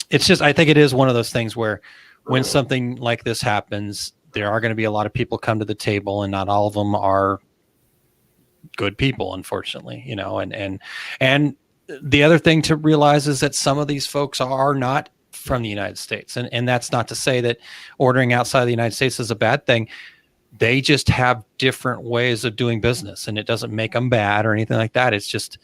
it's just, I think it is one of those things where when something like this happens, there are going to be a lot of people come to the table, and not all of them are good people, unfortunately, and the other thing to realize is that some of these folks are not from the United States. And that's not to say that ordering outside of the United States is a bad thing. they just have different ways of doing business, and it doesn't make them bad or anything like that. It's just,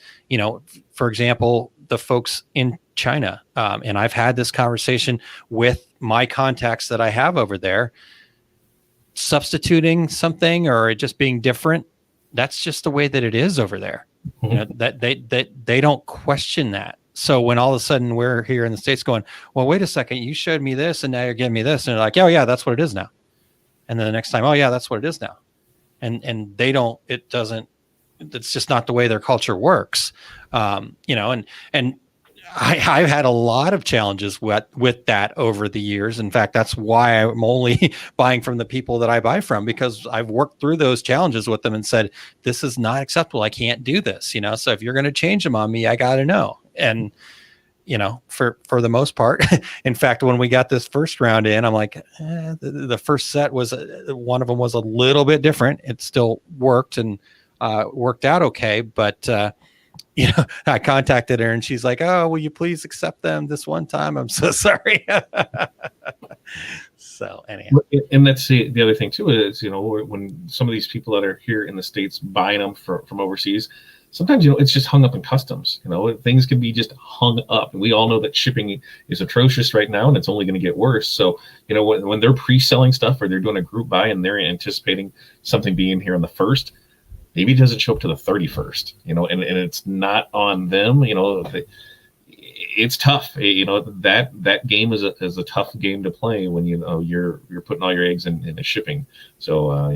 for example, the folks in China, and I've had this conversation with my contacts that I have over there, substituting something or it just being different. That's just the way that it is over there. That they don't question that. So when all of a sudden we're here in the States going, well, wait a second, you showed me this and now you're giving me this. And they're like, oh yeah, that's what it is now. And then the next time, oh yeah, that's what it is now. And they don't, it's just not the way their culture works. And I've had a lot of challenges with that over the years. In fact, that's why I'm only buying from the people that I buy from, because I've worked through those challenges with them and said, this is not acceptable. I can't do this, so if you're going to change them on me, I got to know. And, for the most part, in fact, when we got this first round in, I'm like, the first set was, one of them was a little bit different. It still worked and worked out okay. But, I contacted her and she's like, oh, will you please accept them this one time? I'm so sorry. So anyhow. And that's the other thing too, is, when some of these people that are here in the States buying them from overseas, sometimes, it's just hung up in customs. Things can be just hung up. And we all know that shipping is atrocious right now, and it's only going to get worse. So, when they're pre-selling stuff or they're doing a group buy and they're anticipating something being here on the 1st, maybe it doesn't show up to the 31st, and it's not on them. It's tough. That game is a tough game to play when you're putting all your eggs in the shipping. So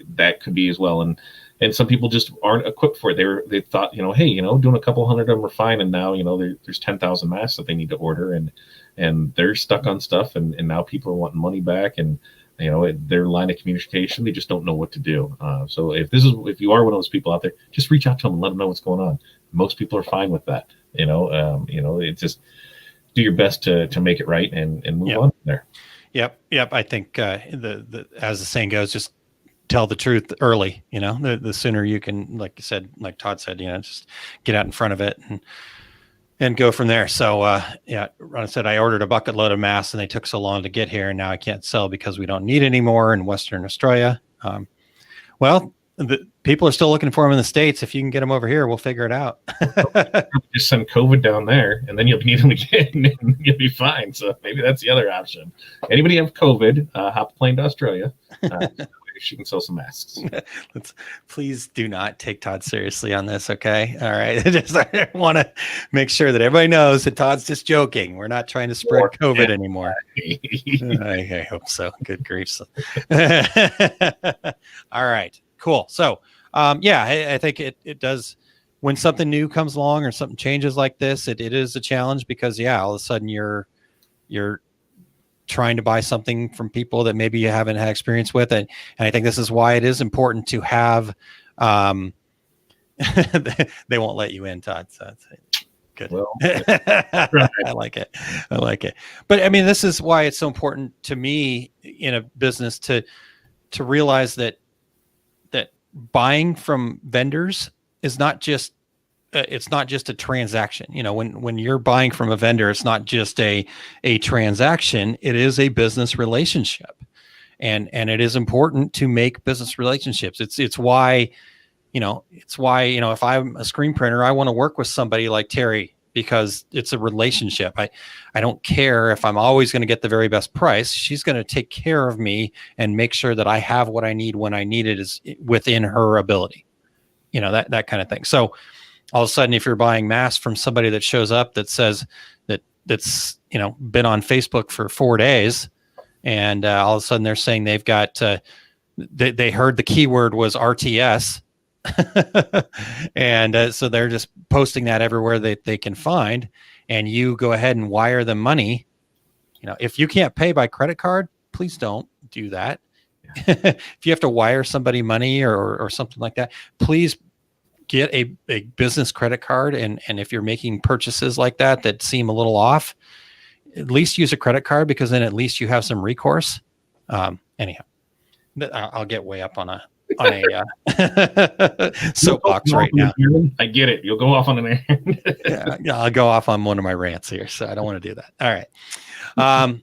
that could be as well. And some people just aren't equipped for it. They thought, hey, doing a couple hundred of them are fine. And now, there's 10,000 masks that they need to order, and they're stuck on stuff. And now people are wanting money back, and, their line of communication, they just don't know what to do. So if you are one of those people out there, just reach out to them and let them know what's going on. Most people are fine with that. It's just do your best to make it right and move on from there. Yep. I think the as the saying goes, just tell the truth early. The sooner you can, like you said, like Todd said, just get out in front of it and go from there. So Ron said, I ordered a bucket load of masks and they took so long to get here, and now I can't sell because we don't need any more in Western Australia. Well, the people are still looking for them in the States. If you can get them over here, we'll figure it out. Just send COVID down there, and then you'll need them again, and you'll be fine. So maybe that's the other option. Anybody have COVID, hop a plane to Australia. She can sell some masks. Please do not take Todd seriously on this, okay? All right. I want to make sure that everybody knows that Todd's just joking. We're not trying to spread COVID anymore. I hope so. Good grief. All right. Cool. So, I think it does. When something new comes along or something changes like this, it is a challenge, because all of a sudden you're trying to buy something from people that maybe you haven't had experience with it. And I think this is why it is important to have, they won't let you in, Todd. So that's good. Well, right. I like it. But I mean, this is why it's so important to me in a business to realize that buying from vendors is not just it's not just a transaction. When you're buying from a vendor, it's not just a transaction. It is a business relationship, and it is important to make business relationships. It's why if I'm a screen printer, I want to work with somebody like Terry, because it's a relationship. I don't care if I'm always going to get the very best price. She's going to take care of me and make sure that I have what I need when I need it is within her ability. That kind of thing. So all of a sudden, if you're buying masks from somebody that shows up that says that's been on Facebook for 4 days, and all of a sudden they're saying they've got they heard the keyword was RTS, and so they're just posting that everywhere that they can find, and you go ahead and wire them money. If you can't pay by credit card, please don't do that. If you have to wire somebody money or something like that, please get a business credit card. And if you're making purchases like that seem a little off, at least use a credit card, because then at least you have some recourse. Anyhow, I'll get way up on a soapbox right now. I get it. You'll go off on an errand. Yeah, I'll go off on one of my rants here, so I don't want to do that. All right.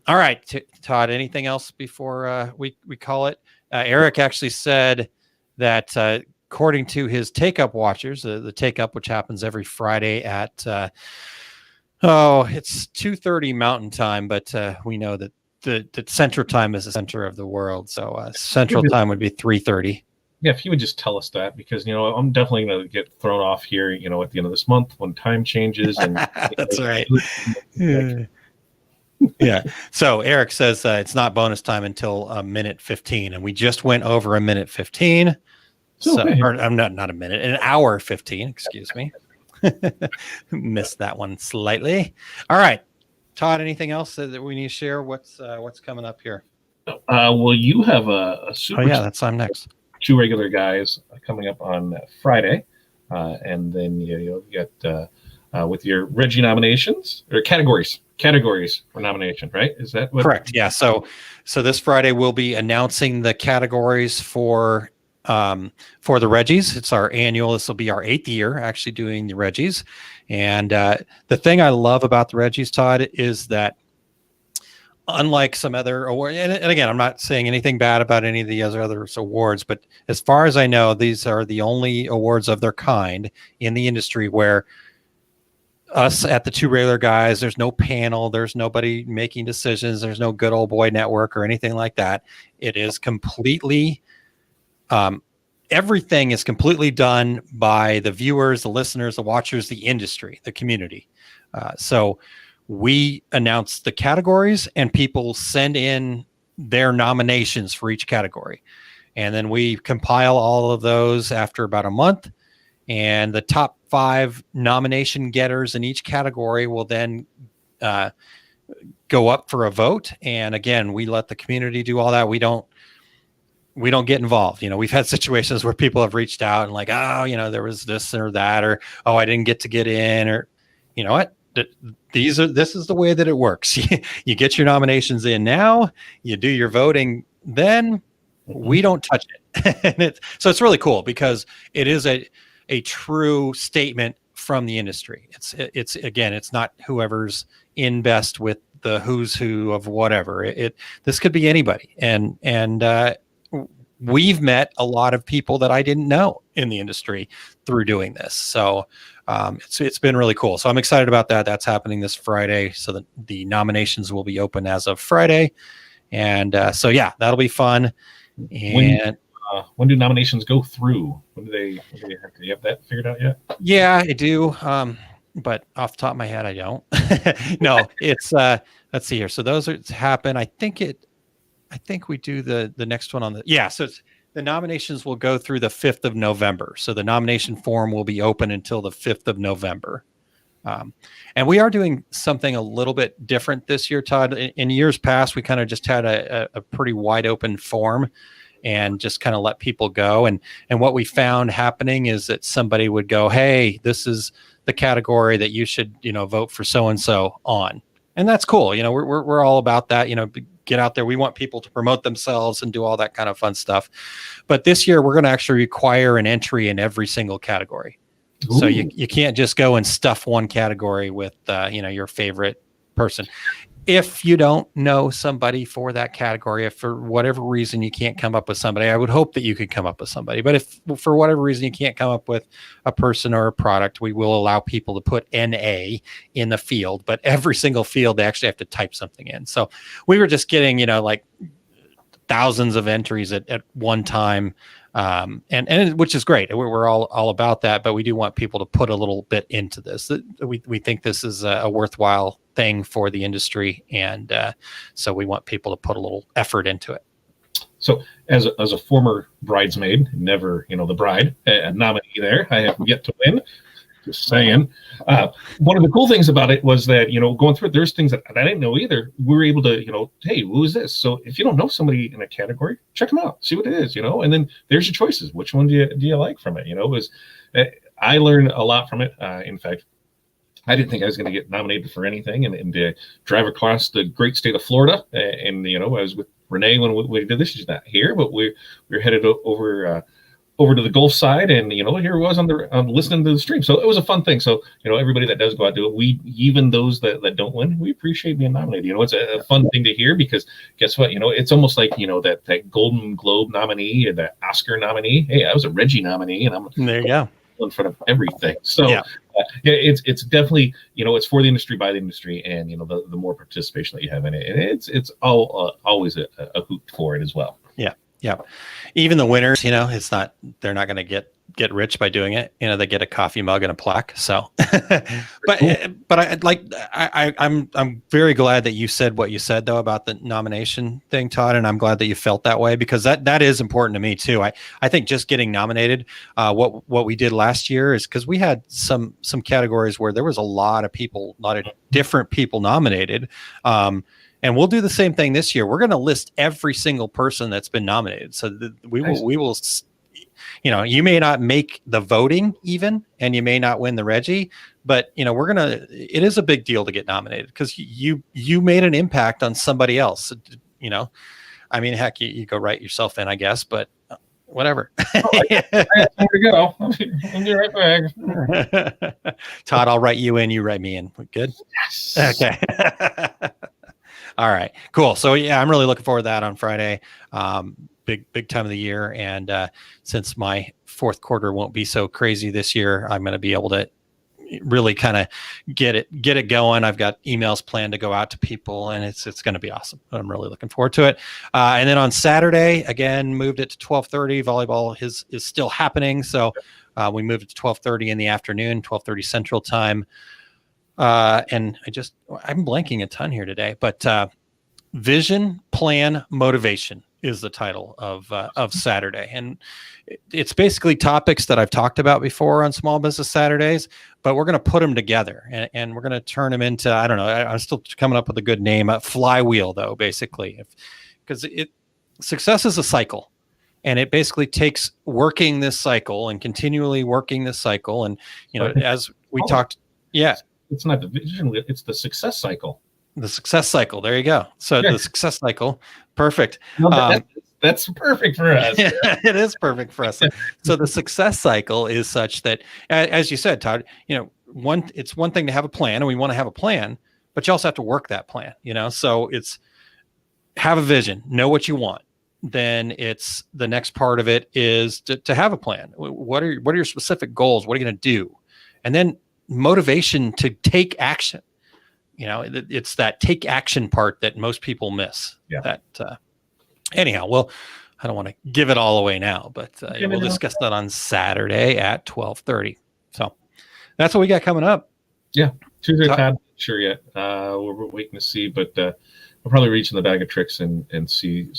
All right, Todd, anything else before we call it? Eric actually said that according to his take-up watchers, the take-up, which happens every Friday at, it's 2:30 Mountain Time, but we know that the Central Time is the center of the world. So Central Time would be 3:30. Yeah, if you would just tell us that, because I'm definitely going to get thrown off here, at the end of this month when time changes. And that's right. Yeah. So Eric says it's not bonus time until a minute 15, and we just went over a minute 15. Or I'm not a minute, an hour 15. Excuse me. Missed that one slightly. All right, Todd. Anything else that we need to share? What's coming up here? Well, you have a super. Oh yeah, I'm next. 2 regular guys coming up on Friday, and then you'll get with your Reggie nominations or categories for nomination, right? Is that what? Correct? Yeah. So this Friday we'll be announcing the categories for the Reggies. It's our annual. This will be our 8th year actually doing the Reggies, and the thing I love about the Reggies, Todd, is that unlike some other awards, and again, I'm not saying anything bad about any of the other awards, but as far as I know, these are the only awards of their kind in the industry where us at the 2 regular guys, there's no panel, there's nobody making decisions, there's no good old boy network or anything like that. It is completely, everything is completely done by the viewers, the listeners, the watchers, the industry, the community. So we announce the categories and people send in their nominations for each category. And then we compile all of those after about a month. And the top 5 nomination getters in each category will then go up for a vote. And again, we let the community do all that. We don't get involved. We've had situations where people have reached out and like, there was this or that, or, I didn't get in, or, you know what? This is the way that it works. You get your nominations in now, you do your voting, then we don't touch it. So it's really cool because it is a true statement from the industry. It's not whoever's in best with the who's who of whatever. This could be anybody. And we've met a lot of people that I didn't know in the industry through doing this. So it's been really cool. So I'm excited about that. That's happening this Friday. So the nominations will be open as of Friday. And so, yeah, that'll be fun. And when do nominations go through? When do they have? Do you have that figured out yet? Yeah, I do. But off the top of my head, I don't. No, it's let's see here. So those happen. I think we do the next one on so the nominations will go through the 5th of November. So the nomination form will be open until the 5th of November. And we are doing something a little bit different this year, Todd. In years past, we kind of just had a pretty wide open form and just kind of let people go. And what we found happening is that somebody would go, hey, this is the category that you should, vote for so-and-so on. And that's cool. We're all about that, get out there. We want people to promote themselves and do all that kind of fun stuff. But this year we're going to actually require an entry in every single category. Ooh. So you can't just go and stuff one category with, your favorite person. If you don't know somebody for that category, if for whatever reason you can't come up with somebody, I would hope that you could come up with somebody. But if for whatever reason you can't come up with a person or a product, we will allow people to put NA in the field. But every single field, they actually have to type something in. So we were just getting, like thousands of entries at one time. And which is great. We're all about that, but we do want people to put a little bit into this. We think this is a worthwhile thing for the industry, and so we want people to put a little effort into it. So, as a former bridesmaid, never the bride nominee there, I have yet to win. Just saying. One of the cool things about it was that, going through it, there's things that I didn't know either. We were able to, hey, who is this? So if you don't know somebody in a category, check them out, see what it is, and then there's your choices. Which one do you like from it? I learned a lot from it. In fact, I didn't think I was going to get nominated for anything and to drive across the great state of Florida. And I was with Renee when we did this. She's not here, but we're headed over over to the golf side, and here it was on listening to the stream. So it was a fun thing. So everybody that does go out do it, we, even those that don't win, we appreciate being nominated. It's a fun thing to hear, because guess what, it's almost like that Golden Globe nominee or that Oscar nominee. Hey, I was a Reggie nominee, and I'm there you go, in front of everything. So yeah, it's definitely it's for the industry, by the industry, and the more participation that you have in it, and it's always a hoot for it as well. Yeah. Even the winners, it's not, they're not going to get rich by doing it. They get a coffee mug and a plaque. So, I'm very glad that you said what you said though about the nomination thing, Todd. And I'm glad that you felt that way, because that is important to me too. I think just getting nominated, what we did last year is, because we had some categories where there was a lot of different people nominated. And we'll do the same thing this year. We're going to list every single person that's been nominated. So we will, you may not make the voting even, and you may not win the Reggie, but it is a big deal to get nominated, because you made an impact on somebody else. I mean, heck, you go write yourself in, I guess, but whatever. I have to go. I'll be right back. Todd, I'll write you in. You write me in. Good. Yes. Okay. All right, cool. So yeah, I'm really looking forward to that on Friday. Big time of the year. And since my fourth quarter won't be so crazy this year, I'm going to be able to really kind of get it going. I've got emails planned to go out to people, and it's going to be awesome. I'm really looking forward to it. And then on Saturday, again, moved it to 12:30. Volleyball is still happening. So we moved it to 12:30 in the afternoon, 12:30 Central Time. And I'm blanking a ton here today, but Vision, Plan, Motivation is the title of Saturday. And it's basically topics that I've talked about before on Small Business Saturdays, but we're going to put them together, and we're going to turn them into, I don't know, I'm still coming up with a good name, a flywheel though, basically, because success is a cycle. And it basically takes working this cycle and continually working this cycle. And, as we talked, yeah. It's not the vision, it's the success cycle. The success cycle. There you go. So the success cycle. Perfect. No, that's perfect for us. It is perfect for us. So the success cycle is such that, as you said, Todd, it's one thing to have a plan, and we want to have a plan, but you also have to work that plan, so it's have a vision, know what you want. Then it's the next part of it is to have a plan. What are your specific goals? What are you going to do? And then motivation to take action. It's that take action part that most people miss. Yeah. Anyhow, well, I don't want to give it all away now, but we'll discuss that on Saturday at 12:30. So that's what we got coming up. Yeah, Tuesday, Todd. Sure yet. We're waiting to see, but we'll probably reach in the bag of tricks and see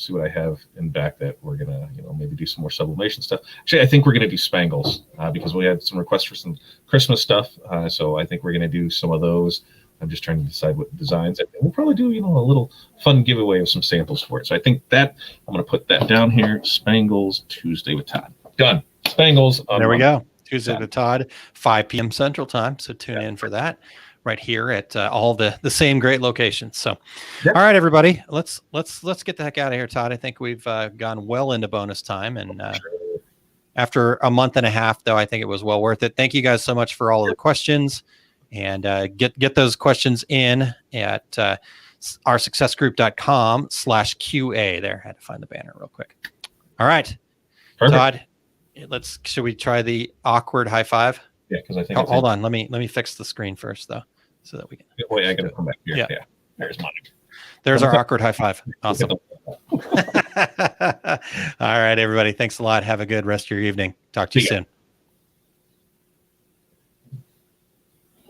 what I have in back that we're gonna maybe do some more sublimation stuff. Actually, I think we're gonna do spangles because we had some requests for some Christmas stuff. So I think we're gonna do some of those. I'm just trying to decide what designs, and we'll probably do a little fun giveaway of some samples for it. So I think that I'm gonna put that down here. Spangles Tuesday with Todd. Done. Spangles. There we go. Tuesday with Todd, 5 p.m. Central Time. So tune in for that. Right here at all the same great locations. So, All right, everybody, let's get the heck out of here, Todd. I think we've gone well into bonus time, and after a month and a half, though, I think it was well worth it. Thank you guys so much for all of the questions, and get those questions in at oursuccessgroup.com/QA. There, I had to find the banner real quick. All right, perfect. Todd, should we try the awkward high five? Yeah, because I think. Hold on. Let me fix the screen first, though, so that we can. Wait, I gotta come back here. Yeah. There's mine. There's our awkward high five. Awesome. All right, everybody. Thanks a lot. Have a good rest of your evening. Talk to you soon.